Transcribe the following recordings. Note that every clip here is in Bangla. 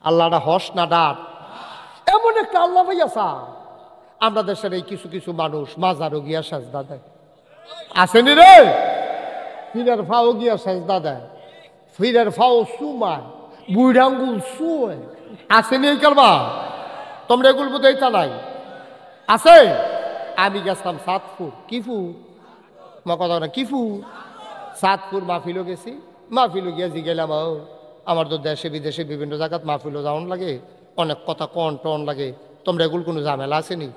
আল্লাহটা হস না ডাক? এমন একটা আল্লাহ ভাইয়াসা। আমরা দেশের এই কিছু কিছু মানুষ মাজারও গিয়া সাজদা দেয়, আসেনি রে? ফিরের ফাও গিয়া সাজদা দেয়, ফিরের ফাও সুমায়, বুড়াঙ্গুল শুয়ে, আসেনি এই কারবা? তোমরা এগুলো বোধ এইটা নাই আছে? আমি গেছিলাম সাতপুর, কিফু কথা না, কিফু সাতপুর মাহফিলও গেছি। মাহফিলও গিয়া গেলাম, আমার তো দেশে বিদেশে বিভিন্ন জায়গাত মাহফিলও যাওয়ান লাগে, অনেক কথা কন টন লাগে। তোমরা এগুলো কোনো ঝামেলা আসেনি?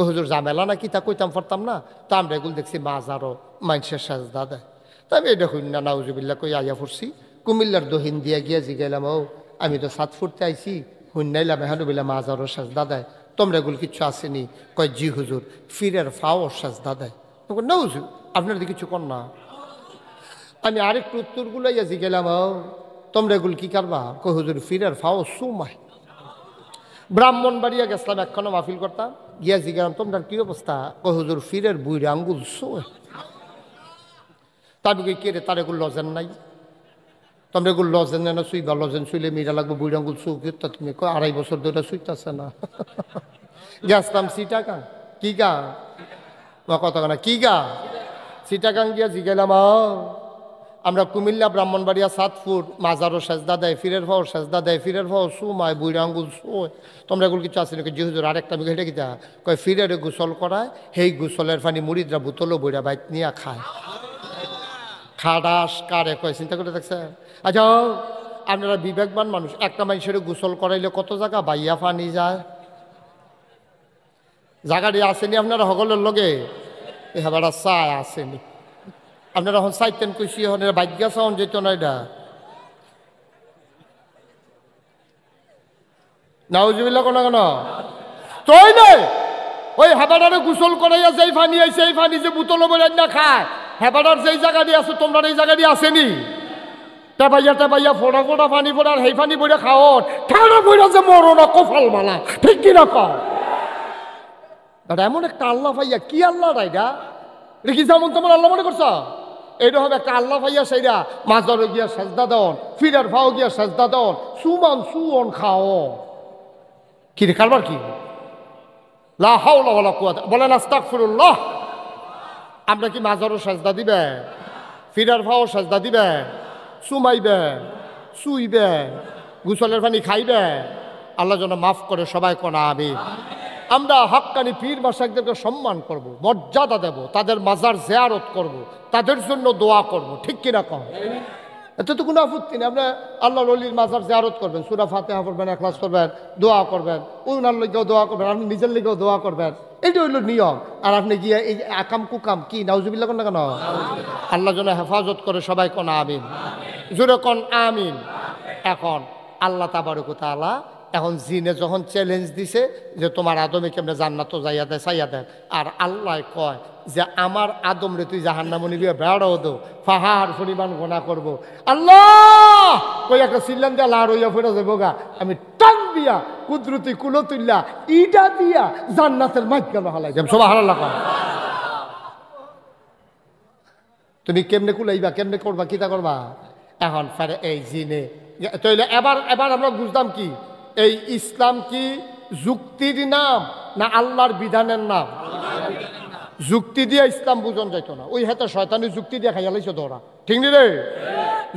হুজুর ঝামেলা না কি তা কইতাম পারতাম না। তো আমরা এগুলো দেখছি মাজারও মানুষের সাজদা দেয়। তা আমি এটা হইন না নাউজুবিল্লা কই আইয়া পড়ছি। কুমিল্লার দহিন দিয়া গিয়া গেলাম, আমি তো সাতপুরতে আইছি, হুন্নাইলাম এহানুবিল্লা মাজারও সাজদা দেয়, তোমরা এগুলো কিচ্ছু আসেনি? কয় জি হুজুর, ফিরের ফাও সাজদা দেয়। না হুজুর আপনার কিছু কর না। আমি আরেকটু উত্তরগুলো ইয়া গেলাম, তোমরা এগুলো কি করবা? কই হুজুর ফিরের ফাও সুমায়। ব্রাহ্মণবাড়িয়া গেছিলাম, এখনো মাহফিল করতাম, গিয়া গেলাম তোমরা কি অবস্থা? কই হুজুর ফিরের বুড়ি আঙ্গুল শোয়। তাবি কই কে রে, তার এগুলো লজেন নাই? তোমরা এগুলো লজেন না শুইবা, লজেন শুইলে মেয়েরা লাগবে বুড়ি আঙ্গুল শো। তুমি 2.5 বছর ধরে শুইতেছে না। গেছিলাম সিটাগাং, কি গা কথা না, কি গা সিটাগাং গিয়া গেলাম, আমরা কুমিল্লা ব্রাহ্মণবাড়িয়া সাতপুর মাজারও সাজদা দেয়, ফিরের ভাও সাজদা দেয়, ফিরের ভাও সুমায়, বুড়ি আঙ্গুল শোয়। তোমরা এগুলো কিছু আছে নাকি? জি হুজুর আরেকটা আমি হেঁটে গিয়া কয় ফিরের গোসল করায়, সেই গোসলের পানি মুড়িদরা বোতলও বইরা বাইক নিয়ে খায়। খাডাস কারে কয়, চিন্তা করে দেখছে? আচ্ছা আপনারা বিবেকবান মানুষ, একটা মানুষের গোসল করাইলে কত জায়গা বাইয়া পানি যায়? জায়গাটি আসেনি আপনারা সকলের লগে? এবার চায় আসেনি আপনারা এখন চাইতেন কইসি, এখন ভাগ্য চাওন যেত না। এটা নাউজুবিল্লাহ কোন কেন তৈ নাই? ওই হেবাডারে গোসল করাইয়া যেই ফানি আইছে, এই ফানি যে বোতল বলে না খায়, হেবাডার যেই জায়গা দিয়ে আছে তোমরা এই জায়গা দিয়ে আসেনি? টেবাইয়া ফোড়া ফোড়া পানি ফোড়ার সেই পানি বইরা খাও, ঠান্ডা বইরা যে মরো না কফাল মালা, ঠিক কিনা কও? এমন একটা আল্লাহ ভাইয়া, কি আল্লাহ রাইডা কি যেমন তোমার আল্লাহ মনে করছ? এইটা হবে একটা আল্লাহ ভাইয়া, সেইরা মাজারে গিয়া সাজদা দেন, ফিরার ভাও গিয়া সাজদা দেন, সুমান সুন খাও। কি রে কারবার কি? লা হাওলা ওয়ালা কুওয়াতা, বলেন আস্তাগফিরুল্লাহ। আমরা কি মাজারও সাজদা দিবে, ফিরার ভাও সাজদা দিবে, সুমাইবে, শুইবে, গোসলের পানি খাইবে? আল্লাহ যেন মাফ করে সবাই কোনা আমিন। আমরা হক্কানি পীর মাশায়েখদেরকে সম্মান করব, মর্যাদা দেব, তাদের মাজার জিয়ারত করব, তাদের জন্য দোয়া করব, ঠিক কিনা কম? এতে তো কোনো আপত্তি নেই। আপনি আল্লাহর ওলির মাজার জিয়ারত করবেন, সূরা ফাতিহা পড়বেন, ইখলাস করবেন, দোয়া করবেন, উনার লিগেও দোয়া করবেন, আপনি নিজের লিগেও দোয়া করবেন, এইটা হইল নিয়ম। আর আপনি গিয়ে এই আকাম কুকাম কি নাউজুবিল্লাহ কোন না কেন? আল্লাহ যেন হেফাজত করে সবাই কোন আমিন, জোরে কোন আমিন। এখন আল্লাহ তাবারক ওয়া তাআলা এখন জিনে যখন চ্যালেঞ্জ দিছে যে তোমার আদমে কেমনে জান্নাত যাইয়া দেয় চাইয়া দেয়, আর আল্লাহ কয় যে আমার আদম রে তুই জাহান্নামে নিবি, বেড়াও দো পাহাড় পরিমাণ গোনা করবো। আল্লাহ কই একটা সিল্লান দিয়া লাড় হইয়া ফেরা যাবো গা, আমি টান দিয়া কুদরতি কুলতুল্লাহ ইটা দিয়া জান্নাতের মাঝখানে হালাই যাম। সুবহানাল্লাহ। তুমি কেমনে কুলাইবা, কেমনে করবা, কিতা করবা? এখন ফেরে এই জিনে তৈলে এবার আমরা বুঝলাম কি এই ইসলাম কি যুক্তির নাম না আল্লাহর বিধানের নাম? যুক্তি দিয়ে ইসলাম বুঝন যাইতো না, ওই হাতে শয়তানি যুক্তি দিয়ে খাইয়া লাইছে ধরা, ঠিক নি রে?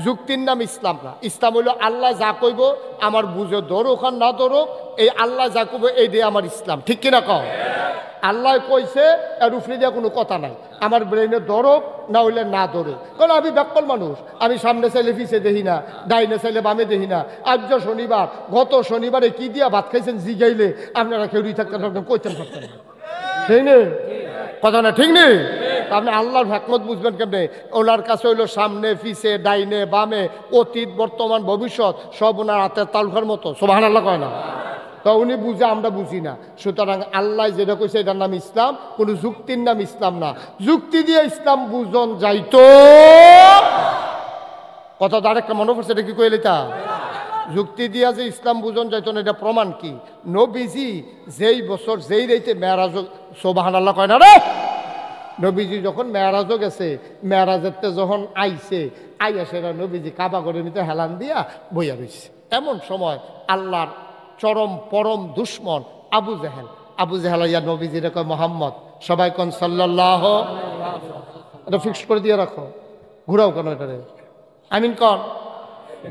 যুক্তির নাম ইসলাম না। ইসলাম হইল আল্লাহ যা কইব আমার বুঝে ধরুক আর না ধরুক, এই আল্লাহ যা কইব এই দিয়ে আমার ইসলাম, ঠিক কিনা কও? আল্লাহ কইছে এর উপরে দিয়ে কোনো কথা নাই, আমার ব্রেনে ধরুক না হইলে না ধরুক। কারণ আমি ব্যাকল মানুষ, আমি সামনে চাইলে পিছিয়ে দেখি না, ডাইনে চাইলে বামে দেখি না। আজ শনিবার, গত শনিবারে কি দিয়া ভাত খাইছেন জিগাইলে আপনারা কেউ থাকতেন কইতেন পারতেন, ঠিক নেই কথা না, ঠিক নেই? আপনি আল্লাহর হিকমত বুঝবেন কেমনে? ওনার কাছে হইলো সামনে পিছে ডাইনে বামে অতীত বর্তমান ভবিষ্যৎ সব ওনার হাতের তালুকার মতো। সুবহানাল্লাহ কয় না? তো উনি বুঝে, আমরা বুঝি না। সুতরাং আল্লাহ যেটা কইছে এটার নাম ইসলাম, কোনো যুক্তির নাম ইসলাম না। যুক্তি দিয়ে ইসলাম বুঝন যাইতো কথা তো আরেকটা মনে পড়ছে, এটা কি কইলে তা? যুক্তি দিয়া যে ইসলাম বুঝন যাইতো না, এটা প্রমাণ কি? নবীজি যেই বছর যেই রাইতে মেরাজ, সুবহানাল্লাহ কয় না রে? নবীজি যখন মেরাজও গেছে, মেরাজের যখন আইছে, আইয়া সেটা নবীজি কাবা করে নিতে হেলান দিয়া বইয়া রয়েছে। এমন সময় আল্লাহর চরম পরম দুশ্মন আবু জেহেল, আবু জেহেল ইয়া নবীজির কয় মোহাম্মদ, সবাই কোন সাল্লাল্লাহু, এটা ফিক্স করে দিয়ে রাখো, ঘুরাও কেন এটারে, আমিন কন,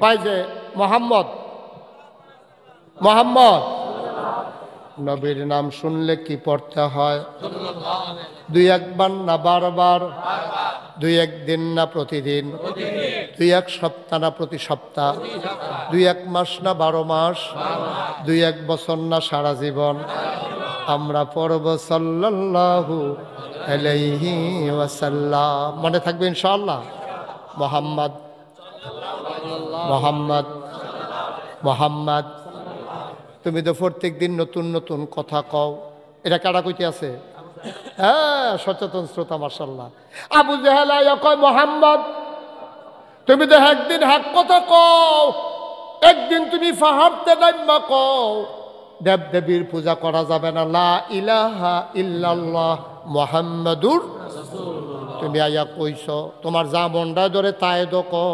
কয় যে মোহাম্মদ, মোহাম্মদ নবীর নাম শুনলে কি পড়তে হয়? দুই একবার না বারবার, দুই একদিন না প্রতিদিন, দুই এক সপ্তাহ না প্রতি সপ্তাহ, দুই এক মাস না 12 মাস, দুই এক বছর না সারা জীবন আমরা পড়ব সাল্লাল্লাহু আলাইহি ওয়াসাল্লাম। মনে থাকবে ইনশাআল্লাহ। মোহাম্মদ, মোহাম্মদ, মোহাম্মদ। তুমি তো প্রত্যেক দিন নতুন নতুন কথা কও, এটা কারা কইতে আছে? হ্যাঁ, সচেতন শ্রোতা মাশাআল্লাহ। আবু জেহেল আয়া কয় মোহাম্মদ, তুমি তো একদিন হক কথা কও, একদিন তুমি পাহাড়তে নাইমা কও দেব দেবীর পূজা করা যাবে না, লা ইলাহা ইল্লাল্লাহ মুহাম্মাদুর রাসূলুল্লাহ। তুমি আয়া কইছো, তোমার যা মনটা ধরে তাই দো কও,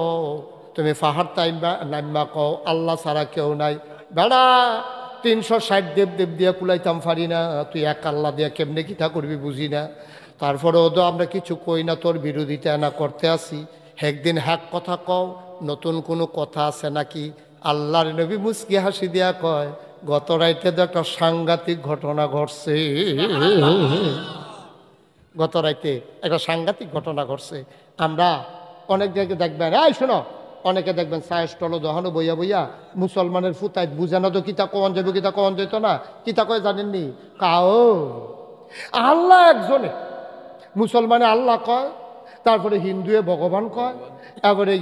তুমি পাহাড় তাইমা নাইমা কও আল্লাহ ছাড়া কেউ নাই। বেড়া 360 দেব দেব দিয়া কুলাইতাম পারি না, তুই এক আল্লাহ দিয়া কেমনে কিতা করবি বুঝি না। তারপরেও তো আমরা কিছু কই না, তোর বিরোধিতা না করতে আসি। একদিন হ্যাক কথা কও, নতুন কোনো কথা আছে নাকি? আল্লাহর নবী মুস্কি হাসি দিয়া কয়, গত রাইতে তো একটা সাংঘাতিক ঘটনা ঘটছে, গত রাইতে একটা সাংঘাতিক ঘটনা ঘটছে। আমরা অনেক জায়গায় দেখবেন, এই শোনো, অনেকে দেখবেন চায়ের স্টল দোকানও বইয়া বইয়া মুসলমানের ফুতায় বুঝানো তো কিতা কন যাবে, কিতা কন যেত না, কিতা কয় জানেননি? কাও আল্লাহ একজনে, মুসলমানে আল্লাহ কয়, তারপরে হিন্দুয়ে ভগবান কয়, তারপরে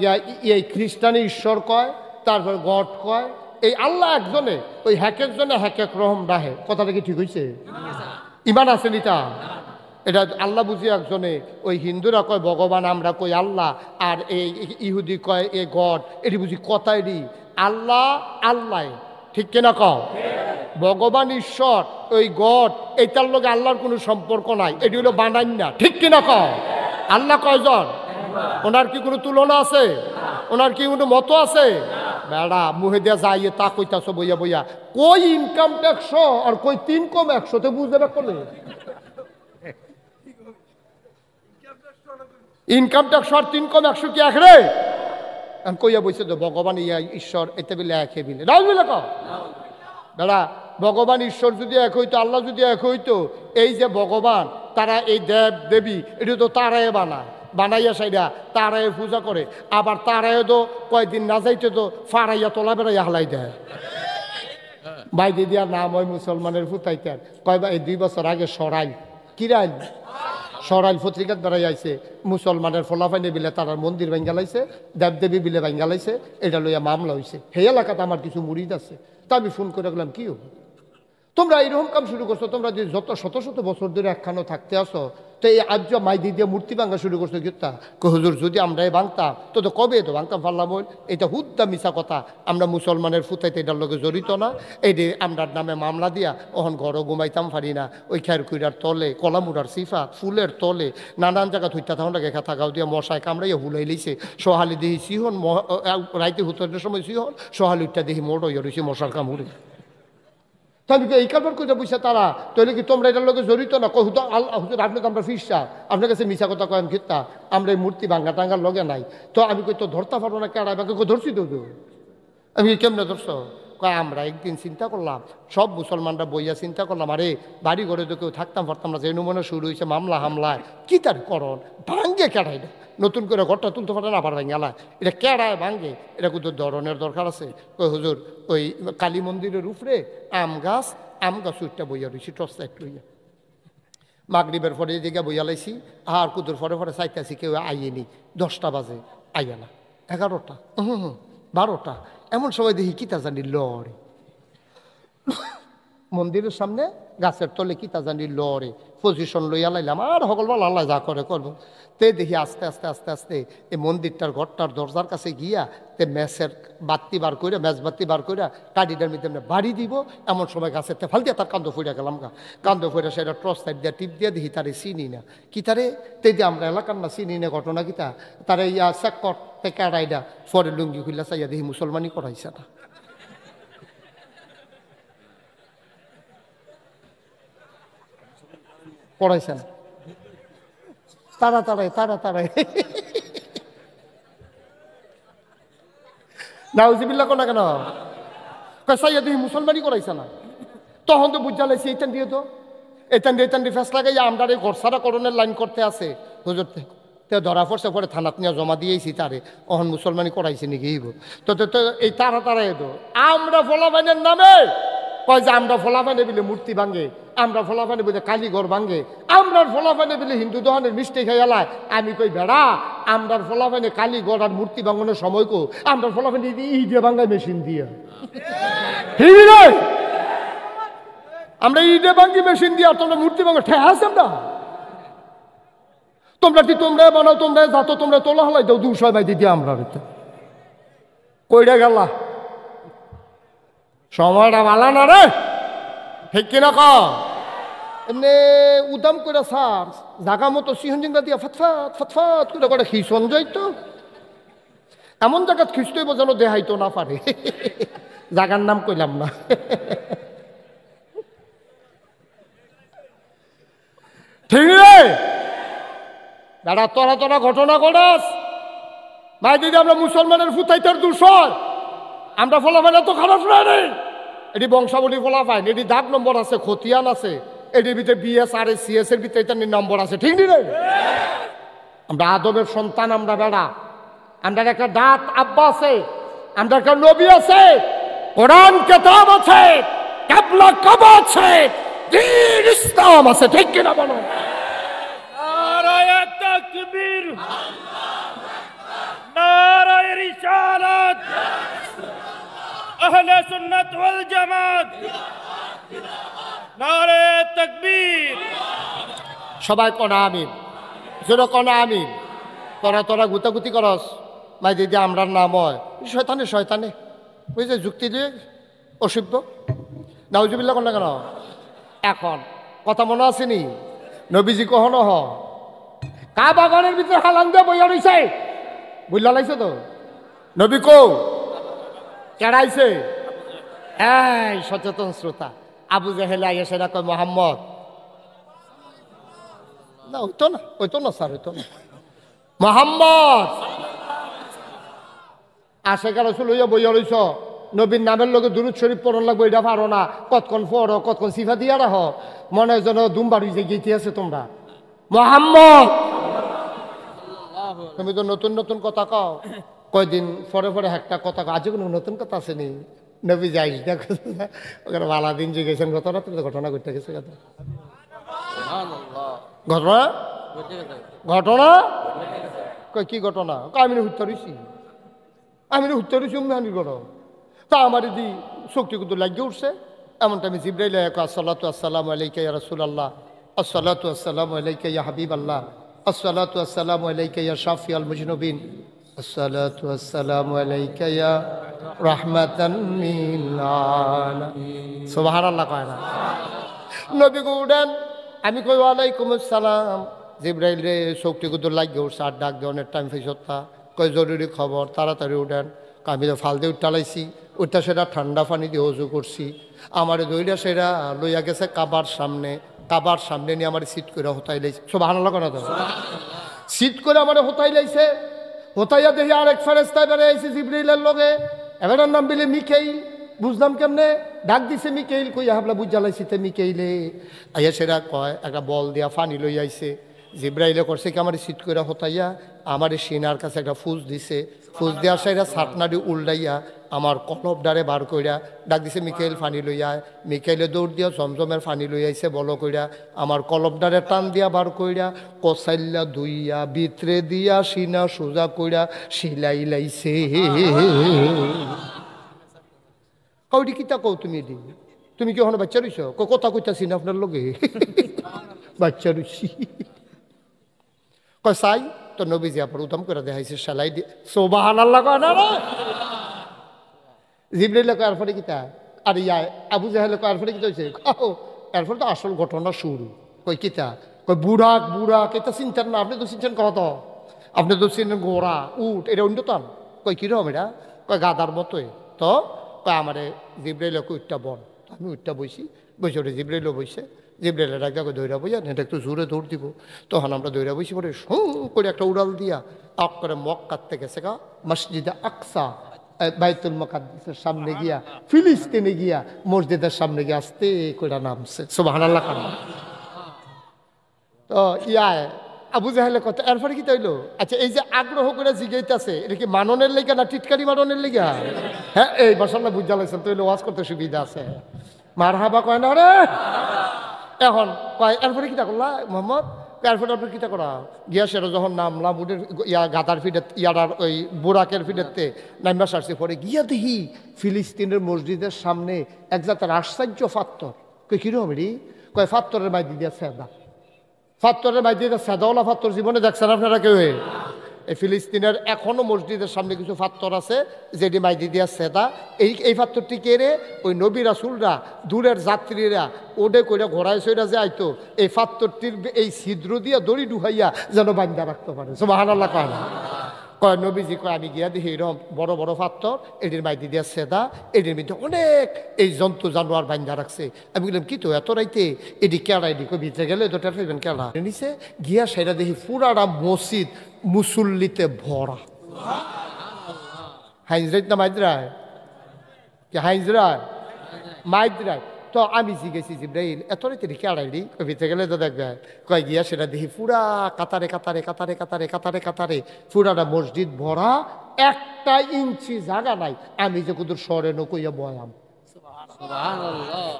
এই খ্রিস্টানে ঈশ্বর কয়, তারপরে গড কয়। এই আল্লাহ একজনে, ওই হ্যাকের জন্য হ্যাক এক রকম ডাহে। কথাটা কি ঠিক হয়েছে? ইমান আছে নিতা? এটা আল্লাহ বুঝি একজনে, ওই হিন্দুরা কয় ভগবান, আমরা কই আল্লাহ, আর এই ইহুদি কয় এ গড। এটি বুঝি কথা, এটি আল্লাহ আল্লাহ, ঠিক কিনা কও? ভগবান ঈশ্বর, ওই গড, এইটার লগে আল্লাহর কোনো সম্পর্ক নাই, এটি হলো বানাই না, ঠিক কিনা কও? আল্লাহ কয়জন? ওনার কি কোনো তুলনা আছে? ওনার কি কোনো মতো আছে? বেড়া মুহে দিয়া যাইয়ে তা কইতাছ বইয়া বইয়া, কই ইনকাম ট্যাক্স আর কই 3 কম 100 তে বুঝতে পারলে? ইনকাম ট্যাক্স আর 3 কম 100 কি এক রে? আমি কইয়া বইছে তো ভগবান ইয়া ঈশ্বর এতে বিলে এক বিলে রাজ বিলে কও। বেড়া ভগবান ঈশ্বর যদি এক হইতো, আল্লাহ যদি এক হইতো, এই যে ভগবান, তারা এই দেব দেবী এটা তো তারাই বানায়, বানাইয়া সাইডা তারাই পূজা করে, আবার তারাই তো কয়েকদিন না যাইতে তো ফাড়াইয়া তোলা বেড়াইয়া হালাই দেয়। বাইরে দিয়ার নাম হয় মুসলমানের ফুতাইতেন। কয় বা এই 2 বছর আগে সরাইল, কিরাইল সরাইল পত্রিকাত বেড়াই আইছে, মুসলমানের ফলাফাইনে বিলে তারার মন্দির ভাঙ্গালাইছে, দেবদেবী বিলে ভাঙ্গালাইছে, এটা লইয়া মামলা হয়েছে। সেই এলাকাতে আমার কিছু মুরিদ আছে, তা আমি ফোন করে গেলাম, কি হবো তোমরা এইরকম কাম শুরু করছো? তোমরা যে যত শত শত বছর ধরে একখানো থাকতে আসো, তো এই আজ মাইদি দিয়ে মূর্তি ভাঙা শুরু করছো গীতা। হুজুর যদি আমরা ভাঙতাম তো কবে তো ভাঙতাম পারলাম। এটা হুদ্দা মিশা কথা, আমরা মুসলমানের ফুতাইতে এটার লোকে জড়িত না। এই যে আমরার নামে মামলা দিয়া ওখান ঘরও ঘুমাইতাম পারি না, ওই খেরকুইরার তলে, কলামুড়ার সিফা ফুলের তলে নানান জায়গা থুইতা তখন গেখা থাকাও দিয়া মশায় কামড়াইয়া হুলাই লিছে। সোহালি দেখি সিহন, রাইতে হুতরের সময় সিহন, সোহালি উঠটা দেখি মোড় হইয়া রয়েছে মশার কামড়ে। তাহলে এই কারবার করে বুঝছে তারা, তাহলে কি তোমরা এটার লোকে জড়িত না? কহুত আল্লাহ হুজুর আপনি তো আমরা ফিরসা, আপনার কাছে মিশা কথা কয়েন খিতা, আমরা এই মূর্তি ভাঙ্গা টাঙ্গার লগে নাই। তো আমি কই তো ধরতে পারবো না, কেডা আমাকে ধরছি তো। আমি কেমনে ধরছো? কয় আমরা একদিন চিন্তা করলাম, সব মুসলমানরা বইয়া চিন্তা করলাম, আরে বাড়ি ঘরে তো কেউ থাকতাম পারতাম না, যে নমুনা শুরু হয়েছে মামলা হামলায়, কি তার করণ ভাঙ্গে কেডাই না, নতুন করে ঘরটা তুলতে পারে না, আবার ভাঙ্গালায়, এটা কেডায় ভাঙ্গে, এটা কিন্তু ধরনের দরকার আছে। কই হুজুর ওই কালী মন্দিরের উপরে আম গাছ উঠটা বইয়া রয়েছি, টর্চ লাইট লইয়া। মাগরিবের পরে এদিকে বইয়া লাইছি, আর কুদুর পরে পরে চাইতেছি, কেউ আইয়েনি। 10টা বাজে আইয়া না, 11টা 12টা, এমন সময় দেখি কিতা জানি লড়ে মন্দিরের সামনে গাছের তলে, কিতা জানি লড়ে। পজিশন লইয়া লাইলাম, আর সকলবার আল্লাহ যা করে করবো। তে দেখি আস্তে আস্তে আস্তে আস্তে এই মন্দিরটার ঘরটার দরজার কাছে গিয়া তে ম্যাচের বাতি বার করে, ম্যাচ বাতি বার করে কাঠিটার মধ্যে বাড়ি দিব। এমন সময় গাছের তে ফাল দিয়ে তার কান্দ ফুড়িয়া গেলাম গা। কান্দ ফুড়ে সেটা টর্চ লাইট দিয়া টিপ দিয়ে দেখি তারে চিনি না। কি তারে তে দিয়ে আমরা এলাকার না চিনি না, ঘটনা কিতা তারে ইয়া চেক করতে কেড়াইডা পরে লুঙ্গি খুললা চাইয়া দেখি মুসলমানই করাইছে না। পড়াইছেন তারা তারাই নাউজিবিল্লাহ কোনা কেন পেশাইয়া তুই মুসলমানই করাইছে না তখন তো বুঝা লাইছি এইটান দিয়ে তো এটান দিয়ে ফেস লাগাই আমরা এই ঘরসারা করণের লাইন করতে আছে হুজুর তে ধরা পড়ছে পরে থানাত নিয়ে জমা দিয়েছি তারে অহন মুসলমানি করাইছে নাকি তো এই তারা এতো আমরা ফলাফাইনের নামে কয় যে আমরা ফলাফাইনে বলে মূর্তি ভাঙে আমরা ফলাফাইনে বলে কালীঘর ভাঙে আমরার ফলাফাইনে বলে হিন্দু দহনের মিষ্টি খেয়ালায় আমি কই বেড়া আমরার ফলাফাইনে কালীঘর আর মূর্তি ভাঙানোর সময় কো আমরা ফলাফাইনে ইডে ভাঙায় মেশিন দিয়ে আমরা ইডে ভাঙ্গি মেশিন দিয়ে আর তোমরা মূর্তি ভাঙা ঠে আছে না তোমরা বানাও তোমরা যাতো তোমরা তোলা হলাই দাও 200 বাইদি দিয়ে আমরা কইরা গেলা সময়টা ভালো না রে ঠিক কিনা ক এমনি উদাম করে সার জাগা মতো সিহনজিঙ্গা দিয়া ফটফট করে খিসন যাইতো এমন জায়গাত খিস্টই বোঝানো দেহাইতো না পারে জাগার নাম কইলাম না ঠিক রে দাদা তোরা ঘটনা ঘটাস ভাই দিদি আমরা মুসলমানের ফুতাইতার দূষণ আমরা ফলাফাইন এত খারাপ নেই এটি বংশাবলী ফলাফাইন এটি দাগ নম্বর আছে খতিয়ান আছে এটির ভিতরে বিএস আর সিএস এর ভিতরে এটার নম্বর আছে ঠিক নি রে আমরা আদবের সন্তান আমরা বেড়া আমরা একটা দাঁত আব্বা আছে আমরা একটা নবী আছে কোরআন কিতাব আছে কিবলা কাবা আছে দ্বীন ইসলাম আছে ঠিক কিনা বলো নারায়ে তাকবীর নারায়ে রিসালাত আহলে সুন্নাত ওয়াল জামাত নারায়ে তাকবীর সবাই কোনা আমিন জোরে কোনা আমিন তোরা গুতাগুতি করস ভাই দিদি আমরার নাম হয় শয়তানে বুঝছে যুক্তি দিয়ে অসভ্য নাউজুবিল্লাহ কোন কেন এখন কথা মনে আসেনি নবীজি কখনো কা বাগানের ভিতরে হালান দিয়ে বইয়া রইছে বুঝলা লাইছে তো নবী কৌ কেড়াইছে এই সচেতন শ্রোতা আবু জাহেলে আইয়া সেটা কয় মোহাম্মদ না ওইতো না স্যার ওইতো না মোহাম্মদ আশেখ রাসূল হইয়া বইয়া রইছ নবীর নামের লগে দুরূদ শরীফ পড়ন লাগবে এটা পারো না কতক্ষণ পড়ো কতক্ষণ সিফা দিয়া রাখ মনে যেন দুমবাড়ি যে গীতি আছে তোমরা মোহাম্মদ তুমি তো নতুন কথা কও কয়দিন পরে একটা কথা আজ কোনো নতুন কথা আসেনি নবী যাইস দেখো ওখানে ভালো দিন যে গেছেন ঘটনা ঘটতে গেছে ঘটনা কই কি ঘটনা আমি হুত্তর হইছি আমি করো তা আমার দি শক্তি কিন্তু লাগিয়ে উঠছে এমন টাইমে জিব্রাইল আসসালাতু আসসালামু আলাইকা ইয়া রাসূলুল্লাহ আসসালাতু আসসালামু আলাইকা ইয়া হাবিবাল্লাহ আসসালাতু আসসালামু আলাইকা ইয়া শাফিউল মুজনিবিন আসসালাতু আসসালামু আলাইকা ইয়া রাহমাতান লিল আলামিন সুবহানাল্লাহ কয় না নবী গো উঠেন আমি কই ওয়ালাইকুম আসসালাম জিব্রাইল রে শক্তি কিন্তু লাগিয়ে উঠছে আর ডাক দেওয়ার টাইম ফেসতা কই জরুরি খবর তাড়াতাড়ি উঠেন আমি তো ফাল দিয়ে উঠালাইছি ওইটা সেটা ঠান্ডা পানি দিয়ে অজু করছি আমার দইটা সেটা লইয়া গেছে কাবার সামনে নিয়ে আমার সিট করে হতাই লাইছে সব ভালো লাগে না তো সিট করে আমার হতাই লাইছে হতাইয়া দেখি আরেক ফেরেস্তায় বেড়ে আইছে জিব্রাইলের লগে এবারের নাম বিলে মিকাইল বুঝলাম কেমনে ডাক দিছে মিকাইল কইয়া হাবলা বুঝা লাইছি তে মিকাইলে আইয়া সেটা কয় একটা বল দিয়া পানি লই আইছে জিব্রাইলে করছে কি আমার সিট করে হতাইয়া আমার সিনার কাছে একটা ফুস দিছে ফুস দেওয়ার সাইডা ছাটনাটি উল্টাইয়া আমার কলব ডারে বার কইরা ডাক দিছে মিকাইল ফানি লইয়া মিকাইলে দৌড় দিয়া জমজমের ফানি লই আইছে বলো কইরা আমার কলব ডারে টান দিয়া বার কইরা কসাইল্লা ধুইয়া ভিতরে দিয়া সিনা সোজা কইরা সিলাই লাইছে কৌটি কিতা কও তুমি কি ওখানে বাচ্চা রইছ কথা কইতাছি না আপনার লগে বাচ্চা রইছি কসাই তো নবীজি আপনার উদাম করে দেখাইছে সেলাই দিয়ে সুবহানাল্লাহ কয় না জিব্রাইল কয় এরপরে কিতা আর ইয়া আবু জাহেল কয় এরপরে কিতা হইছে এরপরে তো আসল ঘটনা শুরু কই কিতা কই বুড়া এটা চিন্তার না আপনি তো চিনছেন কত আপনি তো চিনেন ঘোড়া উট এটা উন্নতন কই কিরকম এটা কয় গাদার মতোই তো কয় আমারে জিব্রাইল কই উঠটা বন আমি উঠটা বইছি বসে ওটা জিব্রাইলও বইছে জিব্রাইল ডাক দেখো দৌড়া বইয়া এটা একটু জোরে দৌড় দিব। তখন আমরা দৌড়া বসি পরে সং করে একটা উড়াল দিয়া আপ করে মক্কার থেকে শেখা মসজিদে আকসা বাইতুল মুকাদ্দাসের সামনে গিয়া ফিলিস্তিনে গিয়া মসজিদের সামনে গিয়ে আস্তে করে নামছে সুবহানাল্লাহ। তো আবু জাহেলে কত এরপরে কি তৈল? আচ্ছা, এই যে আগ্রহ করে জিগাইতেছে এটা কি মাননের লেগে না টিটকারি মাননের লেগে? হ্যাঁ, এই মাশাআল্লাহ বুঝা লাগছে, তৈলে ওয়াজ করতে সুবিধা আছে। মারহাবা কয় না রে? এখন কয় এরপরে কিটা করলা মোহাম্মদ? এরপরে আপনি কিটা করা গিয়া সেটা যখন নামলাম উঠে গাদার ফিডের ইয়ার ওই বোরাকের ফিডেরতে নাম্বার সারছে পরে গিয়া দেখি ফিলিস্তিনের মসজিদের সামনে এক জাতের আশ্চর্য ফাত্তর। কই কিরকম রে? কয় ফাত্তরের মাইদি দিয়া সেদা, ফাত্তরের মাইদি দিয়া সেদাওয়ালা ফাত্তর জীবনে দেখছেন আপনারা কেউ? এই ফিলিস্তিনের এখনো মসজিদের সামনে কিছু ফাত্তর আছে যেটি মাইদি দিয়া সেদা। এই ফাত্তরটি কেড়ে ওই নবী রাসূলরা দূরের যাত্রীরা ওডে করে ঘোড়ায় সইরা যে আইতো এই ফাত্তরটির এই ছিদ্র দিয়া দড়ি ডুহাইয়া যেন বান্ধা রাখতে পারে। সুবহানাল্লাহ। কয় না? কয় নবীজি কয় আমি গিয়া দেখি এরকম বড় বড় ফাত্তর, এটির মাইদি দিয়া সেদা, এটির মধ্যে অনেক এই জন্তু জানোয়ার বান্ধা রাখছে। আমি বললাম কি তো এত রাইতে এটি কেড়া? এটি কই ভিতরে গেলে তো টের পাইবেন কেড়া। নিচে গিয়া সেটা দেখি পুরাটা মসজিদ মুসল্লিতে ভরা। হাইজরাই না মাইজরায়? হাইজরায় মাইজরায়। তো আমি জিজ্ঞেসি জিব্রাইল এত রাইতে এটি কেড়াই রি? কই ভিতরে গেলে তো দেখবে। কয় গিয়া সেটা দেখি পুরা কাতারে কাতারে কাতারে কাতারে কাতারে কাতারে পুরাটা মসজিদ ভরা, একটা ইঞ্চি জায়গা নাই আমি যে কুদুর শহরে নকইয়া বয়াম,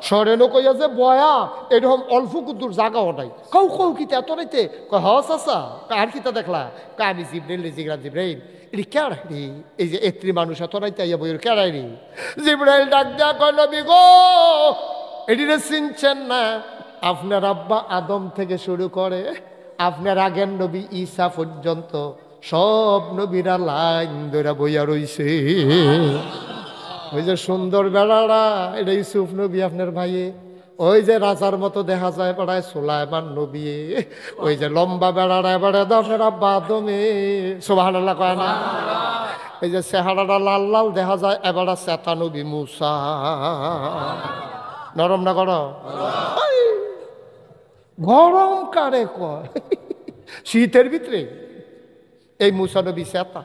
শহরে নকইয়া যে বয়াম এরকম অল্প কুদুর জায়গাও নাই। কৌ কৌ কিতা এত রাইতে? কয় হস আসা। আর কিতা দেখলা? কয় আমি জিব্রাইল জিগরা জিব্রাইল এটি কেড়াই রি? এই যে এত্রি মানুষ এত রাইতে আইয়া বইয়ের কেড়াই রি? জিব্রাইল ডাক দেয়া কয় নবী গো এটিরে চিনছেন না? আপনার আব্বা আদম থেকে শুরু করে আপনার আগের নবী ঈসা পর্যন্ত সব নবীরা লাইন ধরে বইয়া রইছে। ওই যে সুন্দর বেড়ারা এটা ইউসুফ নবী আপনার ভাইয়ে, ওই যে রাজার মতো দেখা যায় বেড়ায় সুলাইমান নবী, ওই যে লম্বা বেড়ারা এবারে আপনার আব্বা আদমে। সুবহানাল্লাহ কয় না? এই যে চেহারাটা লাল লাল দেখা যায় এবারে চেতা নবী মুসা। নরম না গরম? গরম কারে কয়? শীতের ভিতরে এই মুসা নবী সেতা।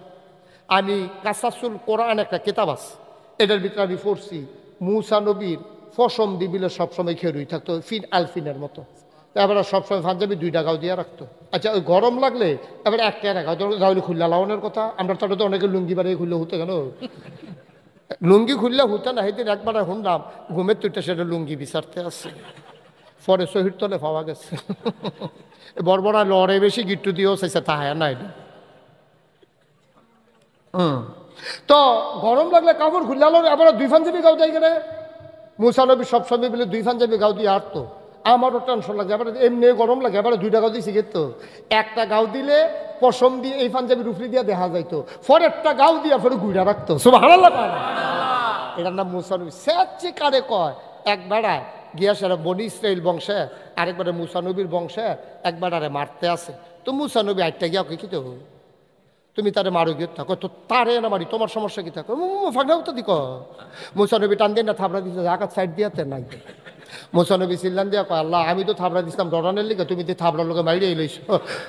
আমি কাসাসুল কোরআন একটা কিতাব আছে, এটার ভিতরে আমি পড়ছি মুসা নবীর ফসম দিবিলে সবসময় খেরুই থাকতো ফিন আলফিনের মতো। এবারে সবসময় পাঞ্জাবি 2টা গাও দিয়ে রাখতো। আচ্ছা, ওই গরম লাগলে এবারে একটা রাখা গাউলি খুললা লাগানোর কথা। আমরা তো অনেকে লুঙ্গি বাড়িয়ে খুললে হতো কেন? লুঙ্গি খুললে হতো না। সেদিন একবার শুনলাম ঘুমের তুইটা সেটা লুঙ্গি বিচারতে আছে, পরে শহীদ তলে পাওয়া গেছে। বড়বড়া লড়ে বেশি গিট্টু দিয়েও চাইছে তাহায় না এটা। তো গরম লাগলে কাপড় খুললালো আবার 2 পাঞ্জাবি গাও দেয় গেলে। মুসা নবী সবসময় বলে 2 পাঞ্জাবি গাও দিয়ে আটতো। আমারও টেনশন লাগে, আবার এমনি গরম লাগে, আবার 2টা গাও দিয়ে শিখেত। একটা গাও দিলে পশম দিয়ে এই পাঞ্জাবির উপরে দিয়ে দেখা যাইতো, পরেরটা গাও দিয়ে পরে ঘুরা রাখতো। সুবহানাল্লাহ। এটার নাম মুসা নবী। সেচে কারে কয়? এক বেড়ায় গিয়া সেরা বনি ইসরাইল বংশে, আরেকবারে মুসা নবীর বংশে একবারে মারতে আসে। তো মুসা নবী আটটা গিয়া কি তো তুমি তারে মারো গিয়ে থাকো, তো তারে না মারি তোমার সমস্যা কি থাকো? ফাঁকনাও তো দিক। মুসা নবী টান দিয়ে না থাবড়া দিচ্ছে, জাকাত সাইড দিয়াতে নাই। মুসা নবী চিল্লান দিয়া কয় আল্লাহ আমি তো থাবড়া দিছিলাম ডরানের লিগে, তুমি তো থাবড়ার লোকে মাইরে লইছো।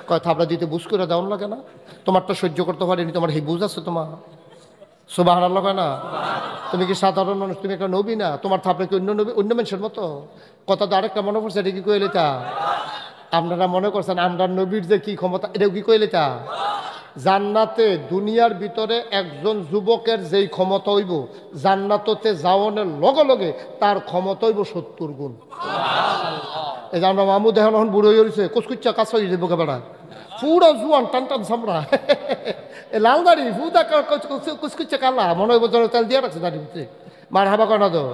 কয় থাবড়া দিতে বুঝ করে দেওয়ান লাগে না? তোমার তো সহ্য করতে পারিনি, তোমার হে বুঝ আছে তোমার। সুবহানাল্লাহ কয় না? তুমি কি সাধারণ মানুষ? তুমি একটা নবী না? তোমার থাপড়ে কি অন্য নবী অন্য মানুষের মতো? কথা তো আরেকটা মনে পড়ছে, এটা কি কইলে তা? আপনারা মনে করছেন আমরা নবীর যে কি ক্ষমতা, এটাও কি কইলে তা? জান্নাতে দুনিয়ার ভিতরে একজন যুবকের যেই ক্ষমতা হইব জান্নাততে যাওয়ানোর লগে লগে তার ক্ষমতা হইব 70 গুণ। এই যে আমরা মামু দেখেন এখন বুড়ো হয়ে রয়েছে, কুচকুচ্চা কাছ হয়ে যাবো বেড়া, পুরো জুয়ান টান টান সামরা, লাল দাড়ি ফুদা কুচকুচ্চা কালা, মনে হয় বোঝানো তেল দিয়ে রাখছে দাড়ির ভিতরে। মার হাবা কয় না তো?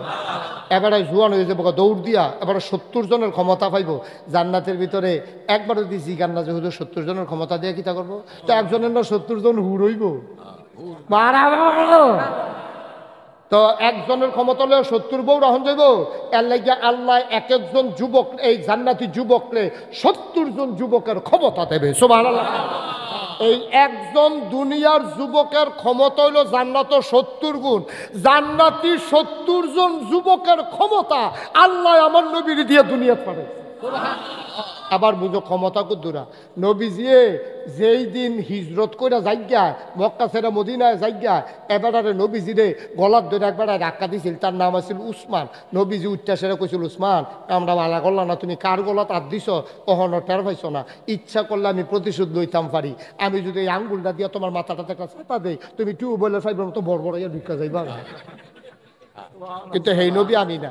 এবারে জুয়ান হয়ে যাবো দৌড় দিয়া, এবারে 70 জনের ক্ষমতা পাইব জান্নাতের ভিতরে। একবার যদি জিগান না যে হুজুর 70 জনের ক্ষমতা দিয়ে কিতা করবো? তো একজনের না 70 জন হুর হইব। তো একজনের ক্ষমতা হলে 70 বউ রহন যাইব। এর লাগিয়া আল্লাহ এক একজন যুবক, এই জান্নাতি যুবককে 70 জন যুবকের ক্ষমতা দেবে। সুবহানাল্লাহ। এই একজন দুনিয়ার যুবকের ক্ষমতা হইল জান্নাত 70 গুণ। জান্নাতি 70 জন যুবকের ক্ষমতা আল্লাহ আমার নবীর দিয়ে দুনিয়া পারে। আবার বুঝো ক্ষমতা কুদ্দুরা নবীজিয়ে যেই দিন হিজরত কইরা যাইগা মক্কা ছেড়ে মদিনায় যাইগা এবারে নবীজিরে গলার ধরে একবার ধাক্কা দিছিল, তার নাম আছিল উসমান। নবীজি উঠটা সেরে কইছিল, উসমান আমরা মালা করলাম না, তুমি কার গলাত হাত দিছ কখনো টের পাইছো না, ইচ্ছা করলে আমি প্রতিশোধ লইতাম পারি, আমি যদি এই আঙ্গুলটা দিয়ে তোমার মাথাটাতে একটা ছাতা দেই তুমি টিউবওয়েলের ফাইবার মতো বড় বড় ঢুকা যাইবা। কিন্তু হেই নবী আমি না,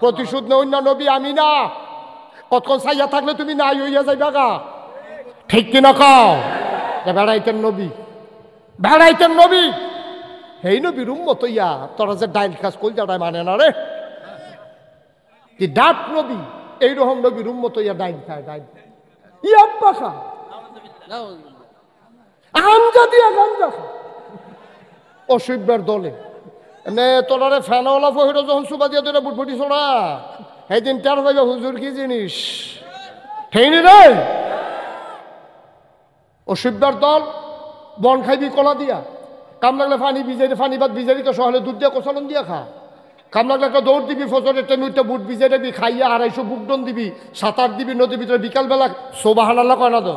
প্রতিশোধ নেই না নবী আমি না। কতক্ষণ চাইয়া থাকলে তুমি নাই হইয়া যাইবা গা, ঠিক কিনা কও? বেড়াইতেন নবী, বেড়াইতেন নবী, হেই নবীর উম্মত হইয়া তোরা যে ডাইল খাস কলজাটায় মানে না রে, কি ডাক নবী এইরকম নবীর উম্মত হইয়া ডাইল খায়, ডাইল ইয়াব্বা খা আমজা দিয়া গাঞ্জা খা অসভ্যের দলে। এনে তোলারে ফ্যানওয়ালা ফহিরো যখন সুবা দিয়ে তোরা বুটফুটি ছোড়া সেই দিন টের পাইবে হুজুর কি জিনিস, ঠেইনি রে অসভ্যের দল। বন খাইবি কলা দিয়া, কাম লাগলে ফানি ভিজাই, ফানি ভাত ভিজারি তো সহলে দুধ দিয়া কচলন দিয়া খা, কাম লাগলে একটা দৌড় দিবি, ফজরের টাইমে উঠতে বুট ভিজাই দিবি, খাইয়া 250 বুকডন দিবি, 7-8 দিবি নদীর ভিতরে, বিকালবেলা সোবাহানাল্লাহ কয় না তো।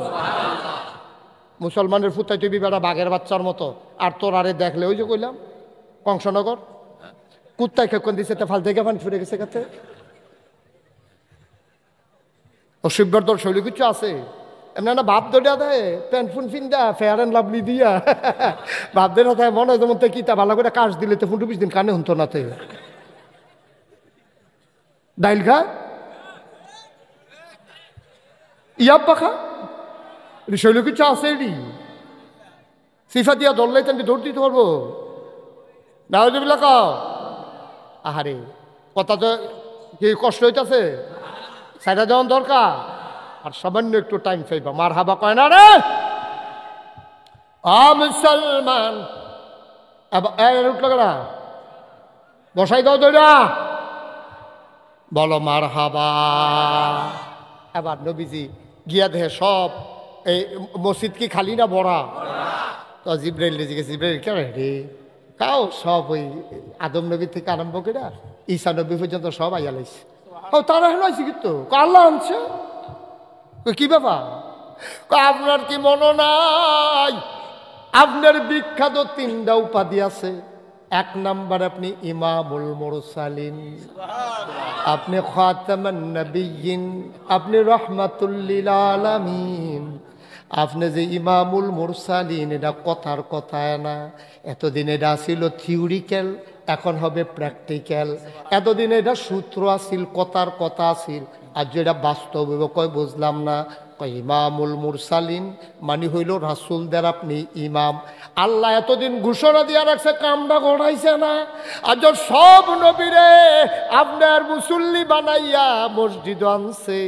মুসলমানের ফুটাই তুই বেড়া বাঘের বাচ্চার মতো, আর তোর আরে দেখলে ওই যে কইলাম কংসনগর কুত্তায় খেকন দিছে ফাল থেকে ফান ফুটে গেছে কাছে। অসভ্যর দল শৈলী কিছু আছে এমনি না, বাপ দৌড়া দেয় প্যান্ট ফুন ফিন দেয় ফেয়ার অ্যান্ড লাভলি দিয়া, বাপ দেড়া দেয় মনে হয় যেমন কিতা ভালো করে কাজ দিলে তো 15-20 দিন কানে হুনতো না, ডাইল খা ইয়াব্বা খা শৈলী কিছু আছে এডি সিফা দিয়া দল লাইতে আমি দৌড় দিতে পারবো না, ওইগুলা কাও আহারে কথা তো কি কষ্ট হইতাছে, সাইডা দেওয়ান দরকার, আর সামান্য একটু টাইম চাইবা। মার হাবা কয় না রে মুসলমান, উঠলো কেনা বসাই দাও দৌড়া বলো মার হাবা। এবার নবীজি গিয়া দেহে সব এই মসজিদ কি খালি না ভরা, তো জিব্রাইল জিজ্ঞেস জিব্রাইল কেন রে কাও সব ওই আদম নবী থেকে আরম্ভ করে ঈসা নবী পর্যন্ত সব আইয়া লাইছে। ও তারা হলো আইসি কিন্তু আল্লাহ আনছে, কি ব্যাপার? আপনার কি মনে নাই আপনার বিখ্যাত 3টা উপাধি আছে? 1 নাম্বার আপনি ইমামুল মুরসালিন, আপনি খাতামান নবিয়্যিন, আপনি রাহমাতুল লিল আলামিন। আপনি যে ইমামুল মুরসালিন এটা কথার কথায় না, এতদিন এটা ছিল থিওরিক্যাল, এখন হবে প্র্যাকটিক্যাল। এতদিন এটা সূত্র আছিল, কথার কথা আছিল, আর যেটা বাস্তব কয় বুঝলাম না। কয় ইমামুল মুরসালিন মানে হইল রাসূলদের আপনি ইমাম। আল্লাহ এতদিন ঘোষণা দিয়া রাখছে, কামটা ঘটাইছে না, আর সব নবীরে আপনার মুসল্লি বানাইয়া মসজিদ আনছে,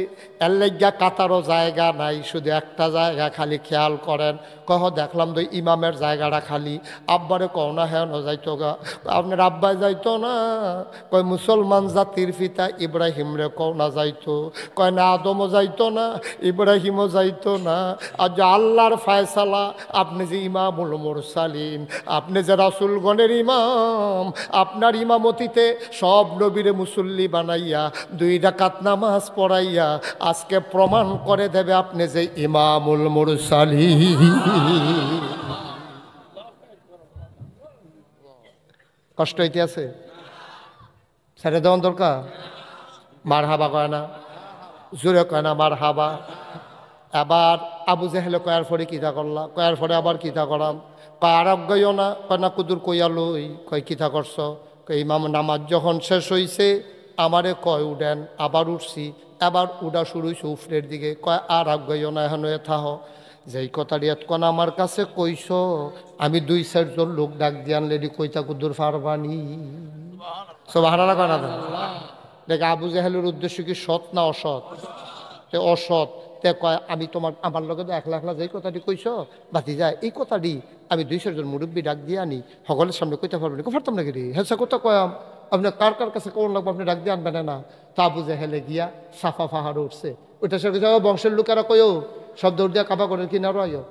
এর লাগিয়া কাতারও জায়গা নাই, শুধু একটা জায়গা খালি খেয়াল করেন। কহ দেখলাম তো ইমামের জায়গাটা খালি, আব্বারে কও না হ্যাঁ না যাইতো গা, আপনার আব্বাই যাইতো না, কয় মুসলমান জাতির পিতা ইব্রাহিম রে কও না যাইতো, কয় না আদমও যাইতো না, ইব্রাহিমও যাইতো না। আর যে আল্লাহর ফায়সালা, আপনি যে ইমামুল মুরসালিন, আপনি যে রাসূলগণের ইমাম, আপনার ইমামতিতে সব নবীরে মুসল্লি বানাইয়া 2 রাকাত নামাজ পড়াইয়া আজকে প্রমাণ করে দেবে আপনি যে ইমামুল মুরসালিন। কষ্ট হইতে আছে, ছেড়ে দেওয়ার দরকার। মার হাবা কয় না, জোরে কয় না মার হাবা। আবার আবু জেহেলে কয়ার পরে কিতা করলা, কয়ার পরে আবার কিতা করাম, কয় আরব গইও না, কয় না কুদুর কইয়া লই, কয় কিতা করছ, কয় ইমাম নামাজ যখন শেষ হইছে আমারে কয় উডেন, আবার উঠছি, আবার উডা শুরু হইছে উফরের দিকে, কয় আর আগ গইও না এখন থাহ, যেই কথাটি এতক্ষণ আমার কাছে কইস আমি 2-4 জন লোক ডাক দিয়ে আনলেডি কইতা কুদুর ফারবানি। সুবহানাল্লাহ কয় না দেখ। আবু জেহেলের উদ্দেশ্য কি সৎ না অসৎ? অসৎ। তে কয় আমি তোমার আমার লগে তো একলা একলা যেই কথাটি কইস বাতি যায়, এই কথাটি আমি 2-4 জন মুরব্বী ডাক দিয়ে আনি, সকলের সামনে কইতে পারবেন, পারতাম নাকি রে? হ্যাঁ কথা কয়াম, আপনি কার কার কাছে কোন লাগবে আপনি ডাক দিয়ে আনবেন না। তা আবু জেহেলে গিয়া সাফা পাহাড়ে উঠছে, ওইটা সে বংশের লোকেরা কয়ও সব দৌড় দিয়া কাবা করে কিনারও আয়ো,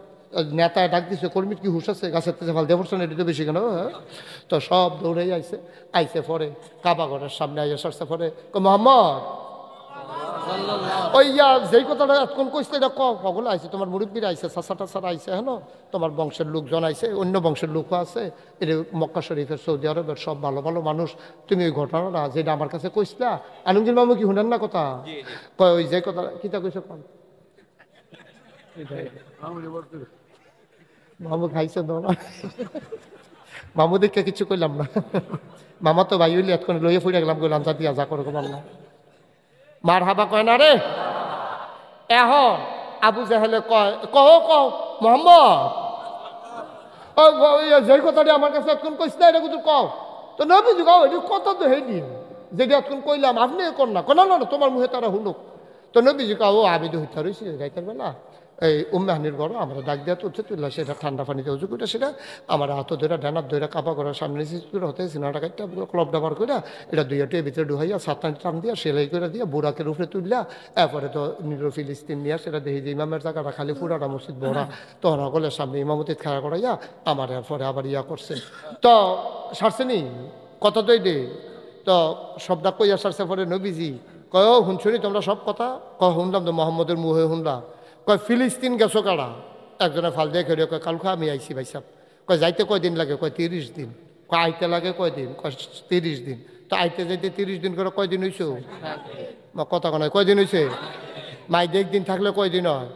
নেতায় ডাক দিচ্ছে কর্মীর কি হুশ আছে, গাছের থেকে ফাল দেবর্ষণ এটা তো বেশি কেন। তো সব দৌড়েই আইছে, আইসে পরে কাবা ঘরের সামনে আইয়া সরছে, পরে মোহাম্মদ ওই যেই কথাটা এখন কইছে এটা কগুলো আইছে তোমার মুরব্বীরা আইছে চাচা টাচারা আইছে হ্যাঁ তোমার বংশের লোকজন আইছে অন্য বংশের লোকও আছে এটা মক্কা শরীফের সৌদি আরবের সব ভালো ভালো মানুষ তুমি ওই ঘটনাটা যেটা আমার কাছে কইসলা আলমগীর মামু কি শুনেন না কথা কয় ওই যে কথা কিতা কইছে কন মামু খাইছে না মামু দেখে কিছু কইলাম না মামা তো ভাই হইলে এতক্ষণ লইয়ে ফুটে গেলাম কইলাম যা দিয়া যা করো না মার হাবা কয় না রে এখন আবু জাহেলে কয় কও মোহাম্মদ যে কথাটি আমার কাছে এখন কইস না এটা কিন্তু কও তো নবীজি কও এটি কত তো হেই যেটি এখন কইলাম আপনি কর না না তোমার মুখে তারা হুলুক তো নবীজি কও আমি তো হইতে রয়েছি যাইতে বেলা এই উম্মাহানির গড় আমরা ডাক দিয়া তুলছে তুললা সেটা ঠান্ডা পানিতে উজু করে সেটা আমার হাত ধরে ডানার ধরে কাপা করার সামনে হতে সিনাটা কাটটা ক্লব ডাবার করে এটা দুইয়াটির ভিতরে ডুহাইয়া সাতটানি টান দিয়া সেলাই করে দিয়া বুড়াকের উপরে তুললা এরপরে তো নিরো ফিলিস্তিন নিয়ে সেটা দেখি যে ইমামের জায়গাটা খালি পুরাটা মসজিদ ভরা তখন সকলের সামনে ইমামতির খাড়া করাইয়া আমার এরপরে আবার ইয়া করছে তো সারছেনি কত দই দে তো সবটা কইয়া সারছে পরে নবীজি কয় শুনছনি তোমরা সব কথা শুনলাম তো মোহাম্মদের মুহে শুনলাম কয় ফিলিস্তিন গেছো কারা একজনে ফাল দিয়ে খেয়ে কয় কালকে আমি আইসি ভাই সাহেব কয় যাইতে কয়দিন লাগে কয় 30 দিন কয় আইতে লাগে কয়দিন কয় 30 দিন তো আইতে যাইতে 30 দিন করে কয়দিন হইছো কথা কয় কয়দিন হইছে মাই একদিন থাকলে কয়দিন হয়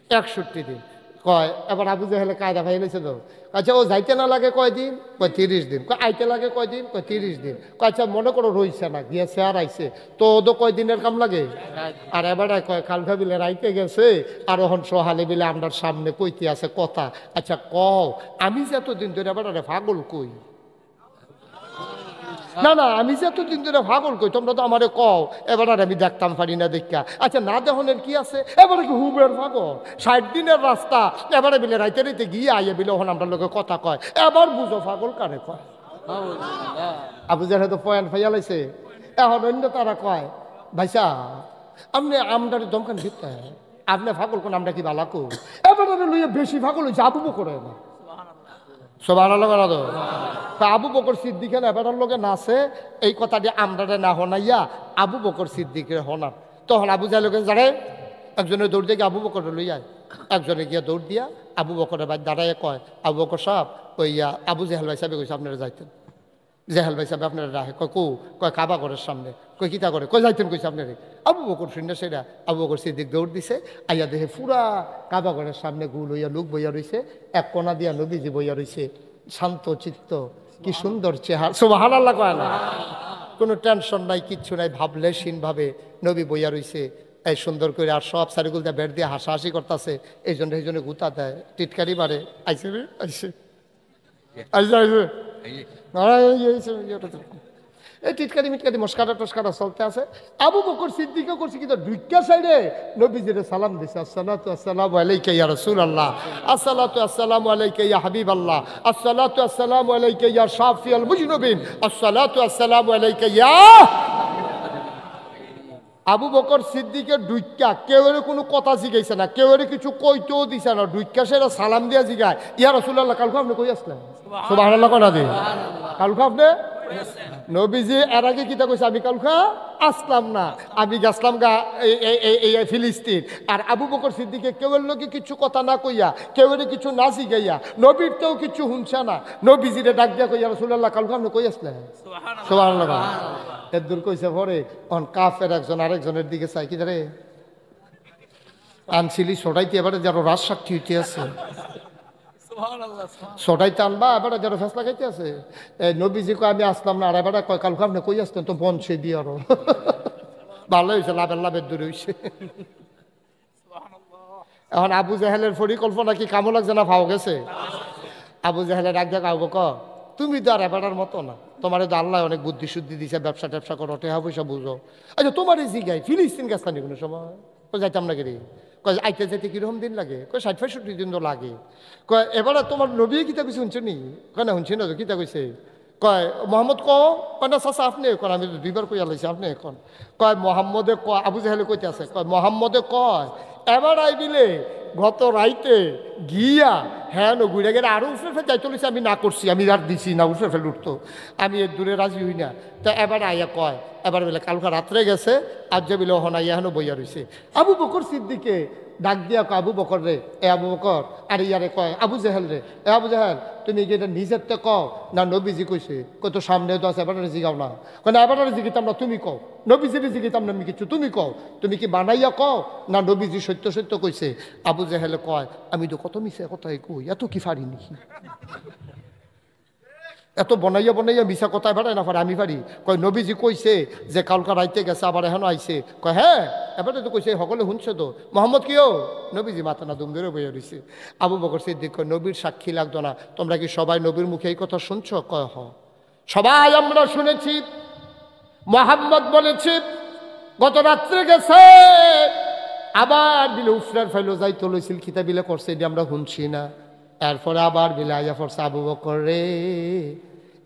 61 দিন কয় এবার আবু জাহেলে কায়দা খাই লেছে তো আচ্ছা ও যাইতে না লাগে কয়দিন কয় 30 দিন কয় আইতে লাগে কয়দিন কয় 30 দিন কয় আচ্ছা মনে করো রইছে না গিয়েছে আর আইছে তো ওদের কয়দিনের কাম লাগে আর এবার কয় খালফা বিলে রাইতে গেছে আর ওহন সোহালে বিলে আপনার সামনে কইতে আছে কথা আচ্ছা কও আমি যে এতদিন ধরে এবার পাগল কই না আমি যে এতদিন ধরে পাগল কই তোমরা তো আমারে কও এবার আর আমি দেখতাম পারি না দেখা আচ্ছা না দেখনের কি আছে এবারে কি হুবের পাগল 60 দিনের রাস্তা এবারে বিলে রাইতে রাইতে গিয়ে আইয়ে বিলে ওখানে আমরা লোকে কথা কয় এবার বুঝো পাগল কারে কয় আবু জাহেল তো পয়েন্ট ফাইয়া লাইছে এখন অন্য তারা কয় ভাইসা আপনি আমদার দমকান দিতে আপনি পাগল কোন আমরা কি বালা কো এবারে লইয়া বেশি পাগল হইছে আবু বকর না সবার আবু বকর সিদ্দিকের এবার লোকে নাচে এই কথাটি আমরা না হনাইয়া আবু বকর সিদ্দিকের হনার তখন আবু জাহেলকে জানে একজনে দৌড় দিয়ে আবু বকর লইয়া একজনে গিয়ে দৌড় দিয়া আবু বকরের বাড়ি দাঁড়াইয়া কয় আবু বকর সাহেব ওই আবু জাহেল ভাই সাহেব কইছে আপনারা যাইতেন জাহেল ভাই সাহেব আপনারা রাখে কয় কাবা ঘরের সামনে কই কিতা করে কই যাইতেন কইছে আপনারে আবু বকর শুনে সেটা আবু বকর সিদ্দিক দৌড় দিছে আইয়া দেখে পুরা কাবা ঘরের সামনে গুল হইয়া লোক বইয়া রইছে এক কোনা দিয়া নবীজি বইয়া রইছে শান্ত চিত্ত কি সুন্দর চেহারা সুবহানাল্লাহ কয় না কোনো টেনশন নাই কিচ্ছু নাই ভাবলে ভাবে নবী বইয়া রইছে এই সুন্দর করে আর সব সারিগুল দিয়ে বেড় দিয়ে হাসাহাসি করতেছে এই জন্য গুতা দেয় টিটকারি মারে আইসে আইসে এই টিটকারি মিটকারি মস্কারা টস্কারা চলতে আছে আবু বকর সিদ্দিকও করছে কিন্তু ঢুইকা সাইডে নবীজিরে সালাম দিছে আসসালাতু আসসালামু আলাইকা ইয়া রাসূলুল্লাহ আসসালাতু আসসালামু আলাইকা ইয়া হাবিবাল্লাহ আসসালাতু আসসালামু আলাইকা ইয়া শাফিউল মুজনুবিন আসসালাতু আসসালামু আলাইকা ইয়া আবু বকর সিদ্দিকের ডুইকা কেউ কোনো কথা জিগাইছে না কেউ কিছু কইতেও দিছে না ডুইকা সেটা সালাম দিয়া জিগায় ইয়া রাসূলুল্লাহ কালকে আপনি কই আসলেন সুবহানাল্লাহ কোনা দি কালকে আপনি নবীজি এর আগে কিতা কইছে আমি কালকে আসলাম না আমি গেছলাম গা এই ফিলিস্তিন আর আবু বকর সিদ্দিকে কেউর লোকে কিছু কথা না কইয়া কেউরে কিছু না জিগাইয়া নবীর তেও কিছু শুনছে না নবীজিরে ডাক দিয়া কইয়া রাসূলুল্লাহ কালকে আপনি কই আসলেন সুবহানাল্লাহ এদুর কইছে পরে অন কাফের একজন আরেকজনের দিকে চাই কি রে আনছিলি সটাইতে এবারে যারা রাজ সাক্ষী হইতে আছে সটাইতে আনবা এবারে যারা ফেসলা খাইতে আছে নবীজি কয় আমি আসলাম না আর এবারে কয় কালকে আপনি কই আসতেন তো বনছে দিয়ে আরো ভালো হয়েছে লাভের দূরে হয়েছে এখন আবু জাহেলের পরিকল্পনা কি কামও লাগছে না ভাও গেছে আবু জাহেলের ডাক দেখ আবু ক তুমি তো আর এবারের মতো না তোমার তো আল্লাহ অনেক বুদ্ধি শুদ্ধি দিছে ব্যবসা ট্যাবসা করো টেহা পয়সা বুঝো আচ্ছা তোমার এই জিগাই ফিলিস্তিন গেছতাম কোনো সময় যাইতাম না গেরি কয় আইতে যাইতে কিরকম দিন লাগে কয় 60-65 দিন তো লাগে কয় এবারে তোমার নবী কিতা কিছু শুনছো নি কয় না শুনছি না তো কিতা কইছে কয় মোহাম্মদ কয় না চাচা আপনি এখন আমি তো দুইবার কইয়া লাইছি আপনি এখন কয় মোহাম্মদে কয় আবু জাহেলে কইতে আছে কয় মোহাম্মদে কয় এবার আইবিলে গত রাইতে গিয়া হ্যাঁ ঘুরে গেলে আরও উঠে ফেলে যাই চলেছে আমি না করছি আমি আর দিছি না উঠে ফেলে উঠতো আমি এর দূরে রাজি হই না তা এবার আইয়া কয় এবার বলে কালকা রাত্রে গেছে আজ যে বিলে হন আইয়া হেন বইয়া রয়েছে আবু বকর সিদ্দিকে ডাক দিয়া কয় আবু বকর রে এ আবু বকর আর ইয়ারে কয় আবু জেহেল রে এ আবু জেহেল তুমি কি এটা নিজের তো কও না নবীজি কইছে কত সামনে তো আছে এবার জিগাও না কেন এবার জিগিতাম না তুমি কও নবীজির জিগিতাম না আমি কিছু তুমি কও তুমি কি বানাইয়া কও না নবীজি সত্য সত্য কইছে আবু জেহেলে কয় আমি তো কত মিছে কথাই কই এত কি পারিনি এত বনাইয়া বনাইয়া মিছা কথায় পারে না পারে আমি পারি কয় নবীজি কইছে যে কালকা রাইতে গেছে আবার এখন আইছে কয় হ্যাঁ এবারে তো কইছে সকলে শুনছে তো মোহাম্মদ কিও নবীজি মাথা না দুম ধরে বইয়া রয়েছে আবু বকর সিদ্দিক কয় নবীর সাক্ষী লাগতো না তোমরা কি সবাই নবীর মুখে এই কথা শুনছ কয় হ সবাই আমরা শুনেছি মোহাম্মদ বলেছে গত রাত্রে গেছে আবার বিলে উফরার ফাইলো যাই তলইছিল খিতা বিলে করছে এটি আমরা শুনছি না এরপরে আবার বিলে আইয়া পড়ছে আবু বকর রে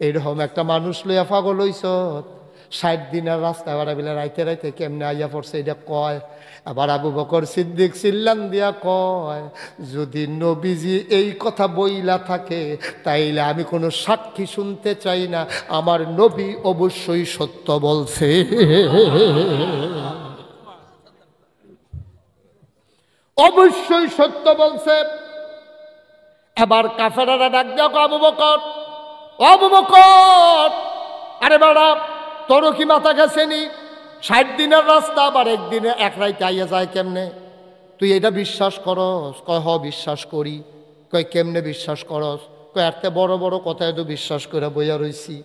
এইরকম একটা মানুষ লইয়া পাগল হইছ 60 দিনের রাস্তা এবার বিলে রাইতে রাইতে কেমনে আইয়া পড়ছে এটা কয় আবার আবু বকর সিদ্দিক চিল্লান দিয়া কয় যদি নবীজি এই কথা বইলা থাকে তাইলে আমি কোনো সাক্ষী শুনতে চাই না আমার নবী অবশ্যই সত্য বলছে অবশ্যই সত্য বলছে এবার কাফেরারা ডাক দাও আবু বকর আবু বকর আরে বাড়া তোরও কি মাথা গেছেনি 60 দিনের রাস্তা আবার একদিনে এক রাইতে আইয়া যায় কেমনে তুই এটা বিশ্বাস করস কয় হ বিশ্বাস করি কয় কেমনে বিশ্বাস করস কয় এত বড় বড় কথায় তো বিশ্বাস করে বইয়া রইছি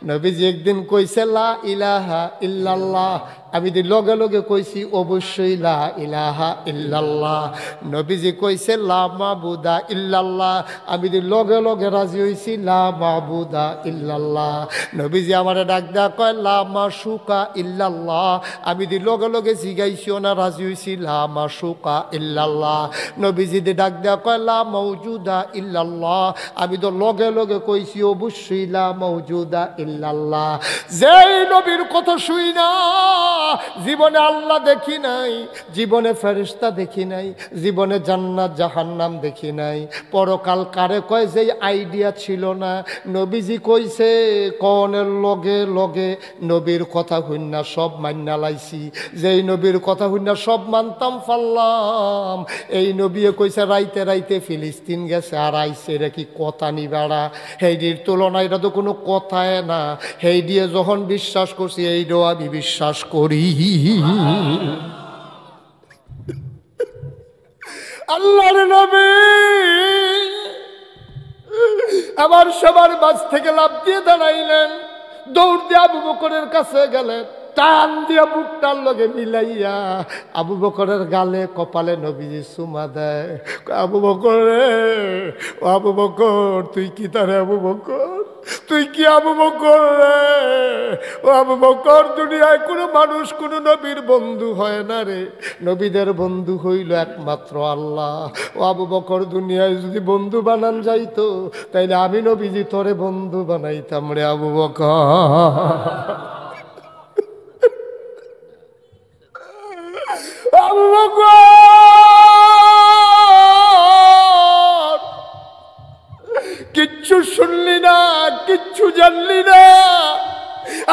নবীজি একদিন কইছে লা ইলাহা ইল্লাল্লাহ আমি দি লগে লগে কইছি অবশ্যই লা ইলাহা ইল্লাল্লাহ নবীজি কইছে লা মাবুদা ইল্লাল্লাহ আমি দি লগে লগে রাজি হইছি লা মাবুদা ইল্লাল্লাহ নবীজি আমারে ডাক দেয়া কয় লা মাশুকা ইল্লাল্লাহ আমি দি লগে লগে জিগাইছিও না রাজি হইছি লা মাশুকা ইল্লাল্লাহ নবীজি দি ডাক দেয়া কয় লা মাওজুদা ইল্লাল্লাহ আমি তো লগে লগে কইছি অবশ্যই লা মাওজুদা ইল্লাল্লাহ যেই নবীর কথা শুই না জীবনে আল্লাহ দেখি নাই জীবনে ফেরেশতা দেখি নাই জীবনে জান্নাত জাহান্নাম দেখি নাই পরকাল কারে কয় যেই আইডিয়া ছিল না নবীজি কইছে কনের লগে লগে নবীর কথা হইনা সব মান্না লাইছি যেই নবীর কথা হইনা সব মানতাম ফাল্লাম এই নবীয়ে কইছে রাইতে রাইতে ফিলিস্তিন গেছে আর আইছে রে কি কথা নি বেড়া হেইডির তুলনায় এটা তো কোনো কথায় না হেই দিয়ে যখন বিশ্বাস করছি এইটাও আমি বিশ্বাস করি আল্লাহর নবী আবার সবার মাঝ থেকে লাফ দিয়ে দাঁড়াইলেন দৌড় দিয়ে আবু বকরের কাছে গেলেন টান দিয়া বুকটার লগে মিলাইয়া আবু বকরের গালে কপালে নবীজি চুমা দেয় আবু বকর রে ও আবু বকর তুই কি তারে আবু বকর তুই কি আবু বকর রে ও আবু বকর দুনিয়ায় কোনো মানুষ কোনো নবীর বন্ধু হয় না রে নবীদের বন্ধু হইল একমাত্র আল্লাহ ও আবু বকর দুনিয়ায় যদি বন্ধু বানান যাইতো তাইলে আমি নবীজি তোরে বন্ধু বানাইতাম রে আবু বকর আবু বকর কিচ্ছু শুনলি না কিচ্ছু জানলি না